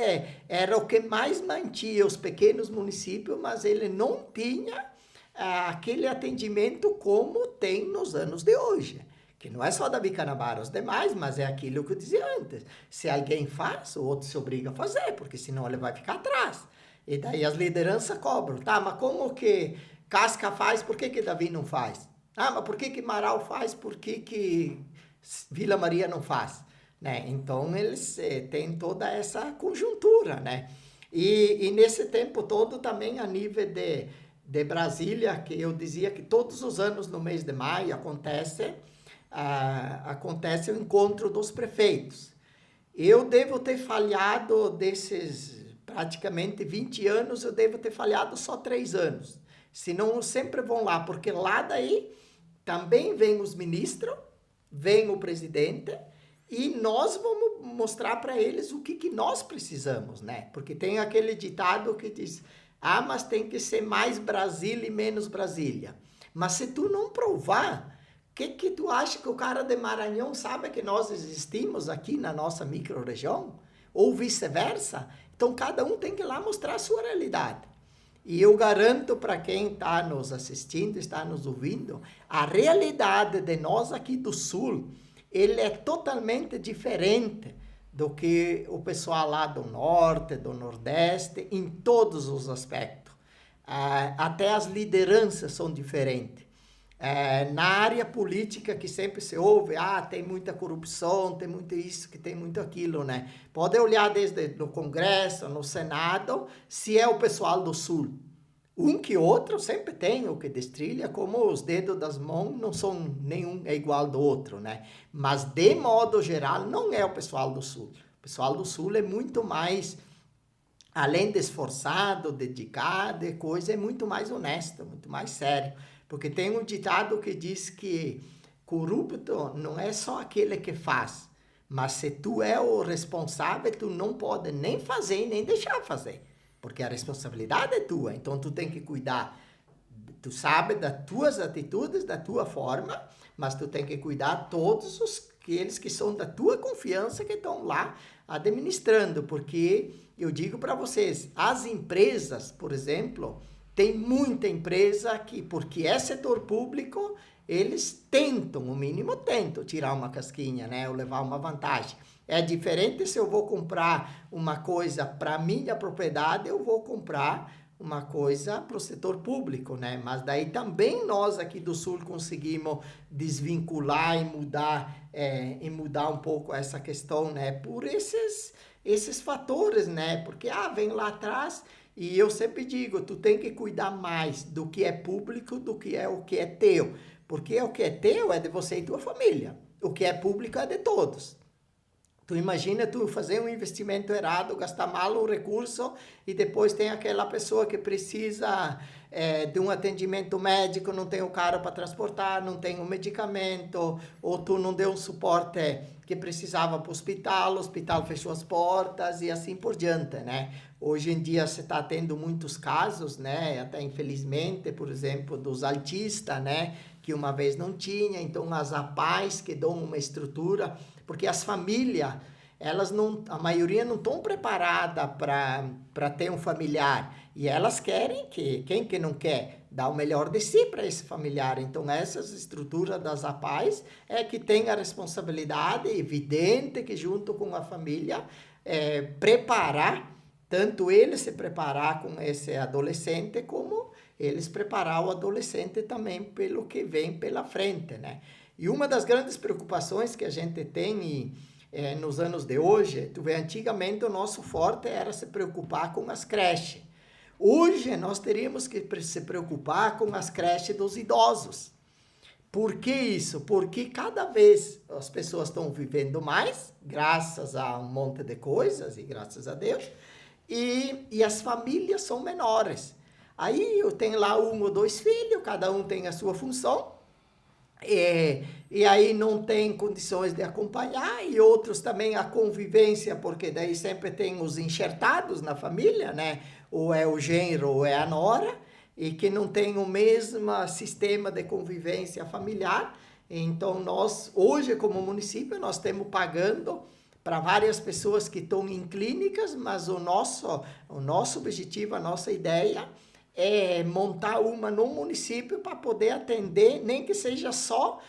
era o que mais mantinha os pequenos municípios, mas ele não tinha aquele atendimento como tem nos anos de hoje. Que não é só Davi Canabara, os demais, mas é aquilo que eu dizia antes. Se alguém faz, o outro se obriga a fazer, porque senão ele vai ficar atrás. E daí as lideranças cobram. Tá, mas como que Casca faz, por que Davi não faz? Ah, mas por que Marau faz, por que Vila Maria não faz? Né? Então, eles têm toda essa conjuntura, né? E nesse tempo todo também a nível de Brasília, que eu dizia que todos os anos no mês de maio acontece o encontro dos prefeitos. Eu devo ter falhado desses praticamente 20 anos, eu devo ter falhado só 3 anos. Senão, sempre vão lá, porque lá daí também vem os ministros, vem o presidente, e nós vamos mostrar para eles o que nós precisamos, né? Porque tem aquele ditado que diz, mas tem que ser mais Brasília e menos Brasília. Mas se tu não provar, que tu acha que o cara de Maranhão sabe que nós existimos aqui na nossa micro-região? Ou vice-versa? Então, cada um tem que ir lá mostrar a sua realidade. E eu garanto para quem está nos assistindo, está nos ouvindo, a realidade de nós aqui do Sul, ele é totalmente diferente do que o pessoal lá do Norte, do Nordeste, em todos os aspectos. Até as lideranças são diferentes. Na área política que sempre se ouve, tem muita corrupção, tem muito isso, que tem muito aquilo, né? Pode olhar desde no Congresso, no Senado, se é o pessoal do Sul. Um que outro sempre tem o que destrilha, como os dedos das mãos não são nenhum é igual do outro, né? Mas de modo geral não é o pessoal do Sul. O pessoal do Sul é muito mais, além de esforçado, dedicado, é muito mais honesto, muito mais sério. Porque tem um ditado que diz que corrupto não é só aquele que faz, mas se tu é o responsável, tu não pode nem fazer nem deixar fazer, porque a responsabilidade é tua. Então tu tem que cuidar, tu sabe das tuas atitudes, da tua forma, mas tu tem que cuidar todos aqueles que são da tua confiança que estão lá administrando, porque eu digo para vocês, as empresas, por exemplo, tem muita empresa que, porque é setor público, eles tentam, o mínimo tentam tirar uma casquinha, né? Ou levar uma vantagem. É diferente se eu vou comprar uma coisa para minha propriedade, eu vou comprar uma coisa para o setor público, né? Mas daí também nós aqui do Sul conseguimos desvincular e mudar um pouco essa questão, né? Por esses fatores, né? Porque, vem lá atrás... E eu sempre digo, tu tem que cuidar mais do que é público do que é o que é teu. Porque o que é teu é de você e tua família. O que é público é de todos. Tu imagina tu fazer um investimento errado, gastar mal um recurso e depois tem aquela pessoa que precisa de um atendimento médico, não tem o carro para transportar, não tem o medicamento, ou tu não deu um suporte que precisava para o hospital fechou as portas e assim por diante, né? Hoje em dia você está tendo muitos casos, né? Até infelizmente, por exemplo, dos altistas, né? Que uma vez não tinha, então as APAES que dão uma estrutura, porque as famílias, elas não, a maioria não estão preparadas para ter um familiar, e elas querem quem que não quer, dar o melhor de si para esse familiar. Então essas estruturas das APAES é que tem a responsabilidade evidente que junto com a família preparar, tanto ele se preparar com esse adolescente, como eles preparar o adolescente também pelo que vem pela frente, né? E uma das grandes preocupações que a gente tem nos anos de hoje, tu vê, antigamente o nosso forte era se preocupar com as creches. Hoje nós teríamos que se preocupar com as creches dos idosos. Por que isso? Porque cada vez as pessoas estão vivendo mais, graças a um monte de coisas, e graças a Deus, e as famílias são menores. Aí eu tenho lá 1 ou 2 filhos, cada um tem a sua função, e aí não tem condições de acompanhar, e outros também a convivência, porque daí sempre tem os enxertados na família, né? Ou é o genro ou é a nora, e que não tem o mesmo sistema de convivência familiar. Então nós, hoje como município, nós estamos pagando para várias pessoas que estão em clínicas, mas o nosso objetivo, a nossa ideia é montar uma no município para poder atender, nem que seja só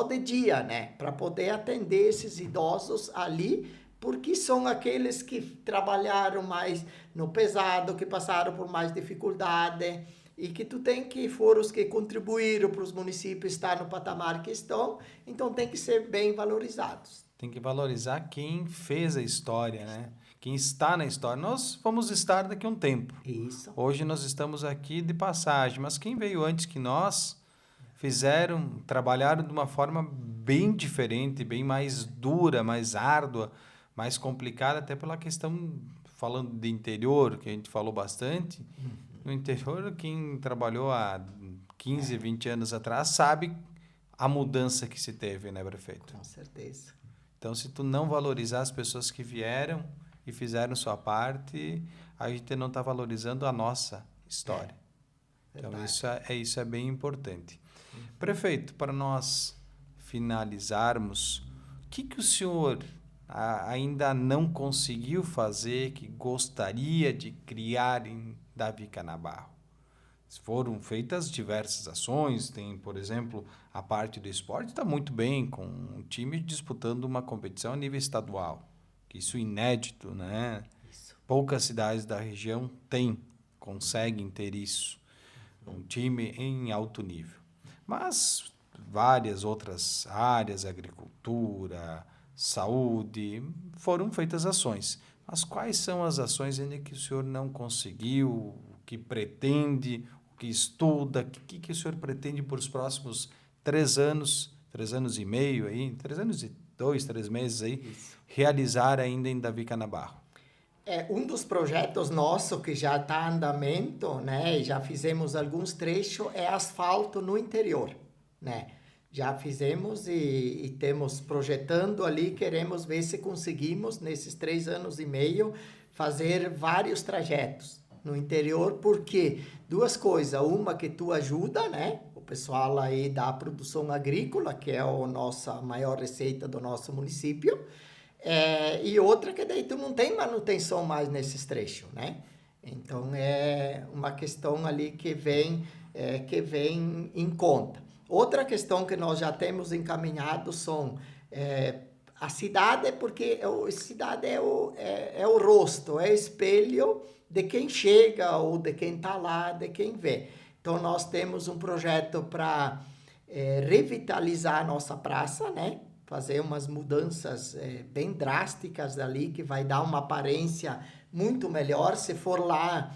de dia, né? Para poder atender esses idosos ali, porque são aqueles que trabalharam mais no pesado, que passaram por mais dificuldade, e que foram os que contribuíram para os municípios estar no patamar que estão, então tem que ser bem valorizados. Tem que valorizar quem fez a história, né? Quem está na história. Nós vamos estar daqui a um tempo. Isso. Hoje nós estamos aqui de passagem, mas quem veio antes que nós trabalharam de uma forma bem diferente, bem mais dura, mais árdua, mais complicada, até pela questão, falando de interior, que a gente falou bastante. No interior, quem trabalhou há 15, 20 anos atrás sabe a mudança que se teve, né, prefeito? Com certeza. Então, se tu não valorizar as pessoas que vieram e fizeram sua parte, a gente não está valorizando a nossa história. Então, isso é bem importante. Prefeito, para nós finalizarmos, o que o senhor ainda não conseguiu fazer, que gostaria de criar em Davi Canabarro? Foram feitas diversas ações, tem, por exemplo, a parte do esporte está muito bem, com um time disputando uma competição a nível estadual. Isso é inédito, né? Isso. Poucas cidades da região conseguem ter isso, um time em alto nível. mas várias outras áreas, agricultura, saúde, foram feitas ações. Mas quais são as ações ainda que o senhor não conseguiu, o que pretende, o que estuda, o que o senhor pretende por os próximos 3 anos e meio, aí, 3 anos e 2, 3 meses aí, Isso. realizar ainda em Davi Canabarro? Um dos projetos nossos que já está em andamento, né, e já fizemos alguns trechos, é asfalto no interior, né? Já fizemos e temos projetando ali, queremos ver se conseguimos, nesses 3 anos e meio, fazer vários trajetos no interior, porque duas coisas, uma que tu ajuda, né, o pessoal aí da produção agrícola, que é a nossa maior receita do nosso município, e outra que daí tu não tem manutenção mais nesses trechos, né? Então, é uma questão ali que vem em conta. Outra questão que nós já temos encaminhado são a cidade, porque a cidade é o rosto, é o espelho de quem chega ou de quem está lá, de quem vê. Então, nós temos um projeto para revitalizar a nossa praça, né? Fazer umas mudanças bem drásticas ali, que vai dar uma aparência muito melhor. Se for lá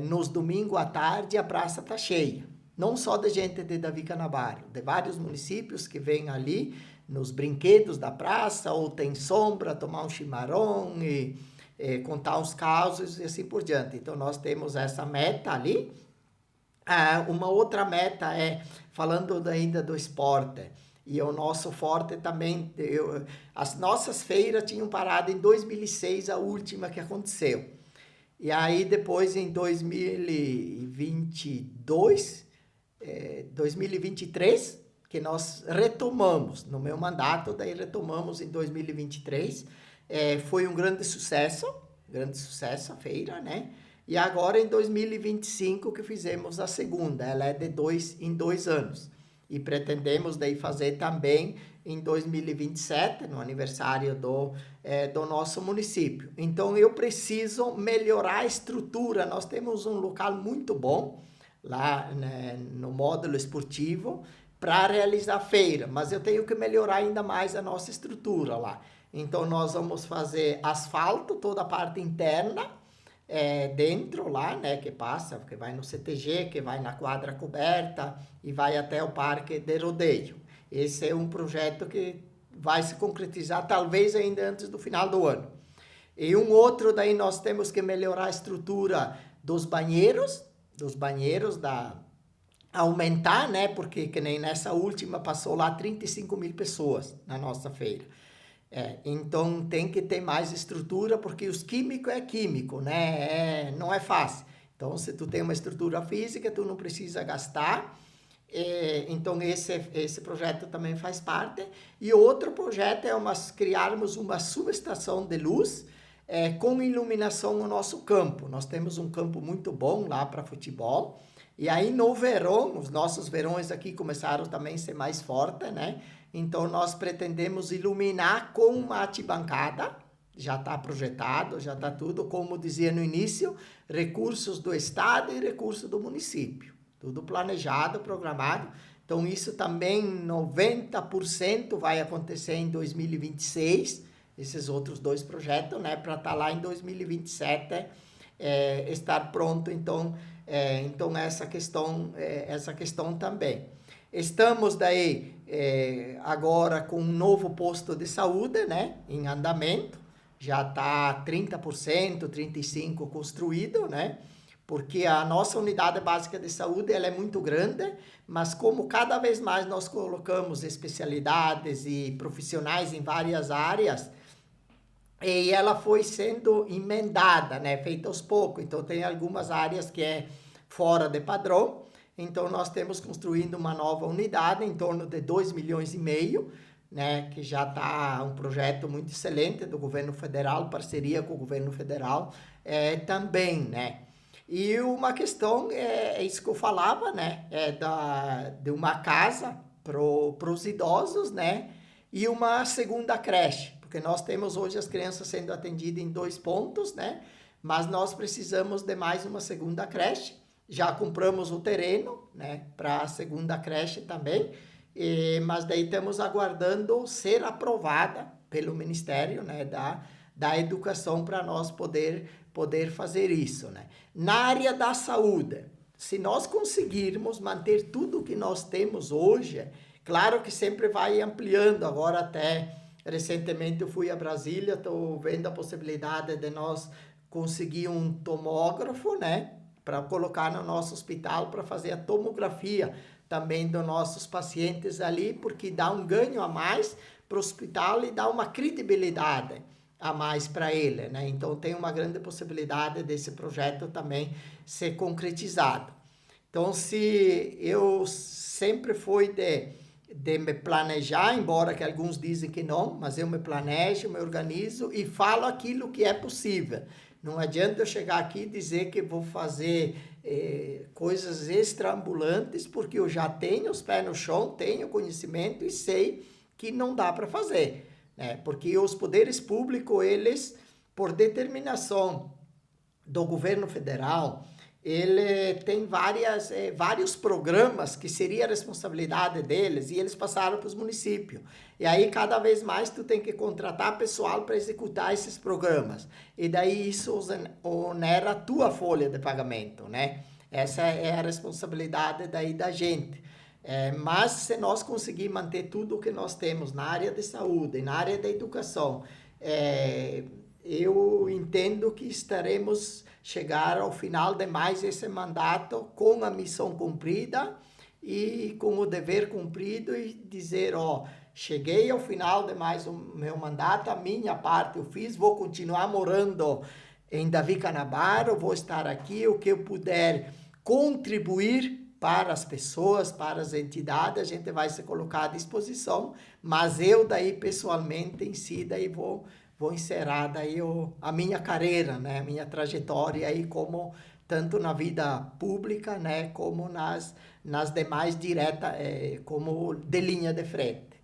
nos domingos à tarde, a praça está cheia. Não só de gente de Davi Canabarro, de vários municípios que vêm ali nos brinquedos da praça, ou tem sombra, tomar um chimarrão e contar uns causos e assim por diante. Então, nós temos essa meta ali. Uma outra meta falando ainda do esporte, e o nosso forte também, as nossas feiras tinham parado em 2006, a última que aconteceu. E aí depois em 2023, que nós retomamos, no meu mandato, daí retomamos em 2023, foi um grande sucesso a feira, né? E agora em 2025 que fizemos a segunda, ela é de 2 em 2 anos. E pretendemos daí fazer também em 2027, no aniversário do nosso município. Então, eu preciso melhorar a estrutura. Nós temos um local muito bom lá, né, no módulo esportivo para realizar a feira, mas eu tenho que melhorar ainda mais a nossa estrutura lá. Então, nós vamos fazer asfalto, toda a parte interna, dentro lá, né, que vai no CTG, que vai na quadra coberta e vai até o parque de rodeio. Esse é um projeto que vai se concretizar talvez ainda antes do final do ano. E um outro, daí nós temos que melhorar a estrutura dos banheiros, aumentar, né, porque que nem nessa última passou lá 35 mil pessoas na nossa feira. Então tem que ter mais estrutura, porque os químicos é químico, né? Não é fácil. Então, se tu tem uma estrutura física, tu não precisa gastar. Então, esse projeto também faz parte. E outro projeto é criarmos uma subestação de luz com iluminação no nosso campo. Nós temos um campo muito bom lá para futebol. E aí, no verão, os nossos verões aqui começaram também a ser mais fortes, né? Então, nós pretendemos iluminar com uma arquibancada, já está projetado, já está tudo, como dizia no início, recursos do Estado e recursos do município. Tudo planejado, programado. Então, isso também, 90% vai acontecer em 2026, esses outros 2 projetos, né? Para estar lá em 2027, estar pronto, então essa questão também. Estamos daí agora com um novo posto de saúde, né, em andamento, já está 30%, 35% construído, né, porque a nossa unidade básica de saúde ela é muito grande, mas como cada vez mais nós colocamos especialidades e profissionais em várias áreas, e ela foi sendo emendada, né, feita aos poucos, então tem algumas áreas que é fora de padrão. Então, nós temos construindo uma nova unidade em torno de 2,5 milhões, né, que já está um projeto muito excelente do governo federal, parceria com o governo federal também, né. E uma questão, isso que eu falava, né, de uma casa para os idosos, né, e uma segunda creche, porque nós temos hoje as crianças sendo atendidas em 2 pontos, né, mas nós precisamos de mais uma segunda creche. Já compramos o terreno, né, para a segunda creche também, mas daí estamos aguardando ser aprovada pelo Ministério, né, da Educação para nós poder fazer isso, né. Na área da saúde, se nós conseguirmos manter tudo que nós temos hoje, claro que sempre vai ampliando. Agora até recentemente eu fui a Brasília, estou vendo a possibilidade de nós conseguir um tomógrafo, né, para colocar no nosso hospital para fazer a tomografia também dos nossos pacientes ali, porque dá um ganho a mais para o hospital e dá uma credibilidade a mais para ele, né? Então tem uma grande possibilidade desse projeto também ser concretizado. Então, se eu sempre fui de me planejar, embora que alguns dizem que não, mas eu me planejo, me organizo e falo aquilo que é possível. Não adianta eu chegar aqui e dizer que vou fazer coisas extraambulantes, porque eu já tenho os pés no chão, tenho conhecimento e sei que não dá para fazer, né? Porque os poderes públicos, eles, por determinação do governo federal, ele tem vários programas que seria a responsabilidade deles, e eles passaram para os municípios. E aí, cada vez mais, tu tem que contratar pessoal para executar esses programas. E daí, isso onera a tua folha de pagamento, né? Essa é a responsabilidade daí da gente. Mas, se nós conseguirmos manter tudo o que nós temos na área de saúde, na área da educação, eu entendo que estaremos chegar ao final de mais esse mandato com a missão cumprida e com o dever cumprido, e dizer, cheguei ao final de mais o meu mandato, a minha parte eu fiz, vou continuar morando em Davi Canabaro, vou estar aqui, o que eu puder contribuir para as pessoas, para as entidades, a gente vai se colocar à disposição, mas eu daí pessoalmente em si, daí vou encerrar daí a minha carreira, né, a minha trajetória aí, como tanto na vida pública, né, como nas demais diretas, como de linha de frente.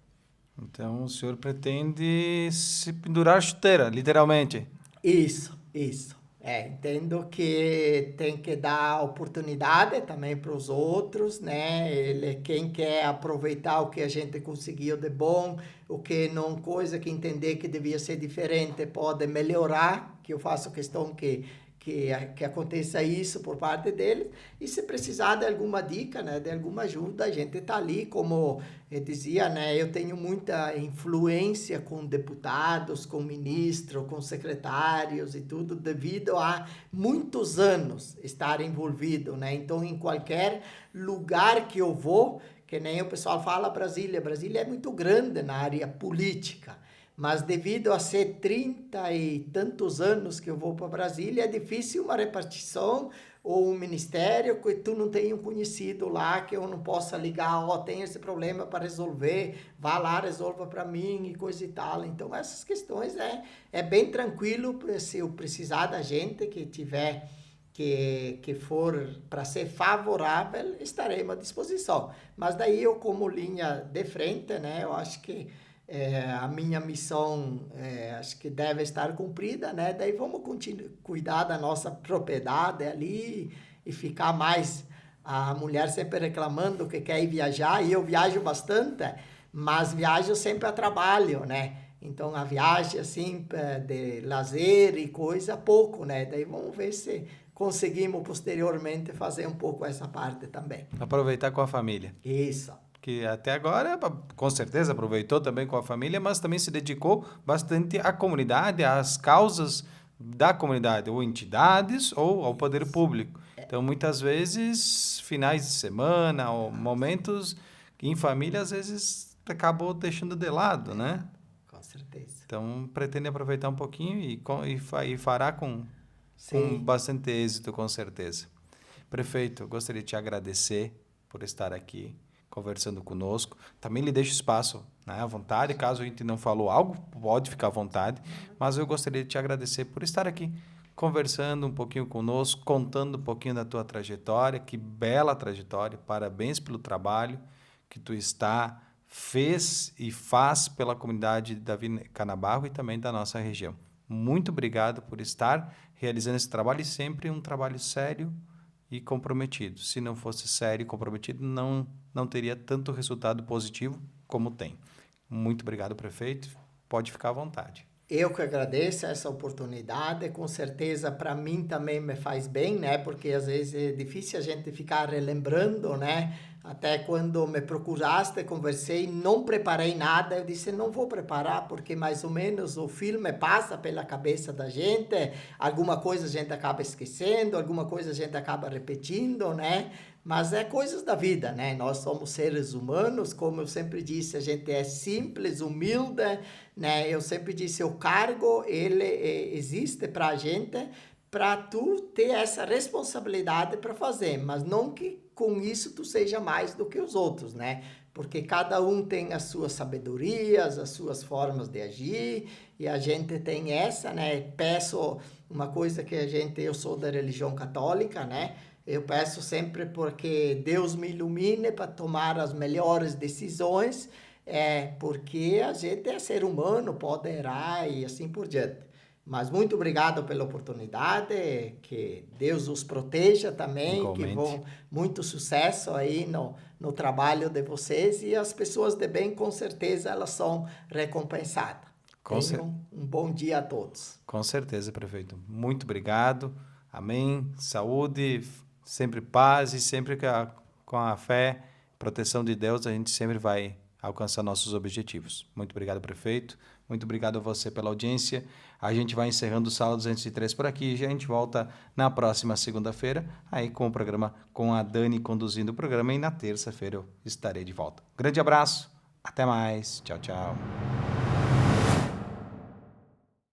Então, o senhor pretende se pendurar a chuteira, literalmente? Isso. Entendo que tem que dar oportunidade também para os outros, né? Quem quer aproveitar o que a gente conseguiu de bom, o que não, coisa que entender que devia ser diferente, pode melhorar, que eu faço questão que aconteça isso por parte deles. E se precisar de alguma dica, né, de alguma ajuda, a gente está ali, como eu dizia, né, eu tenho muita influência com deputados, com ministros, com secretários e tudo, devido a muitos anos estar envolvido, né? Então, em qualquer lugar que eu vou, que nem o pessoal fala Brasília é muito grande na área política, mas devido a ser 30 e tantos anos que eu vou para Brasília, é difícil uma repartição ou um ministério que tu não tenha um conhecido lá, que eu não possa ligar, tenho esse problema para resolver, vá lá, resolva para mim e coisa e tal. Então, essas questões é bem tranquilo, se eu precisar da gente que tiver, que for para ser favorável, estaremos à disposição. Mas daí eu, como linha de frente, né, eu acho que a minha missão acho que deve estar cumprida, né? Daí vamos cuidar da nossa propriedade ali e ficar mais. A mulher sempre reclamando que quer ir viajar, e eu viajo bastante, mas viajo sempre a trabalho, né? Então a viagem assim de lazer e coisa, pouco, né? Daí vamos ver se conseguimos posteriormente fazer um pouco essa parte também. Aproveitar com a família. Isso. Que até agora, com certeza, aproveitou também com a família, mas também se dedicou bastante à comunidade, às causas da comunidade, ou entidades, ou ao poder público. Então, muitas vezes, finais de semana, ou momentos que em família, às vezes, acabou deixando de lado, né? Com certeza. Então, pretende aproveitar um pouquinho e fará com bastante êxito, com certeza. Prefeito, gostaria de te agradecer por estar aqui conversando conosco. Também lhe deixo espaço, né, à vontade. Caso a gente não falou algo, pode ficar à vontade. Mas eu gostaria de te agradecer por estar aqui conversando um pouquinho conosco, contando um pouquinho da tua trajetória. Que bela trajetória. Parabéns pelo trabalho que tu fez e faz pela comunidade de Davi Canabarro e também da nossa região. Muito obrigado por estar realizando esse trabalho, e sempre um trabalho sério, e comprometido. Se não fosse sério e comprometido, não teria tanto resultado positivo como tem. Muito obrigado, prefeito. Pode ficar à vontade. Eu que agradeço essa oportunidade, com certeza para mim também me faz bem, né? Porque às vezes é difícil a gente ficar relembrando, né? Até quando me procuraste, conversei, não preparei nada, eu disse, não vou preparar, porque mais ou menos o filme passa pela cabeça da gente, alguma coisa a gente acaba esquecendo, alguma coisa a gente acaba repetindo, né? Mas é coisas da vida, né? Nós somos seres humanos, como eu sempre disse, a gente é simples, humilde, né? Eu sempre disse, o cargo, ele existe para a gente, para tu ter essa responsabilidade para fazer, mas não que com isso tu seja mais do que os outros, né? Porque cada um tem as suas sabedorias, as suas formas de agir, e a gente tem essa, né? Peço uma coisa que eu sou da religião católica, né? Eu peço sempre porque Deus me ilumine para tomar as melhores decisões, porque a gente é ser humano, pode errar e assim por diante. Mas muito obrigado pela oportunidade, que Deus os proteja também, Igualmente. que vão muito sucesso aí no trabalho de vocês, e as pessoas de bem, com certeza, elas são recompensadas. Tenham um bom dia a todos. Com certeza, prefeito. Muito obrigado. Amém. Saúde, sempre paz e sempre com a fé, proteção de Deus, a gente sempre vai alcançar nossos objetivos. Muito obrigado, prefeito. Muito obrigado a você pela audiência. A gente vai encerrando o Sala 203 por aqui e a gente volta na próxima segunda-feira, aí com o programa, com a Dani conduzindo o programa, e na terça-feira eu estarei de volta. Grande abraço, até mais. Tchau, tchau.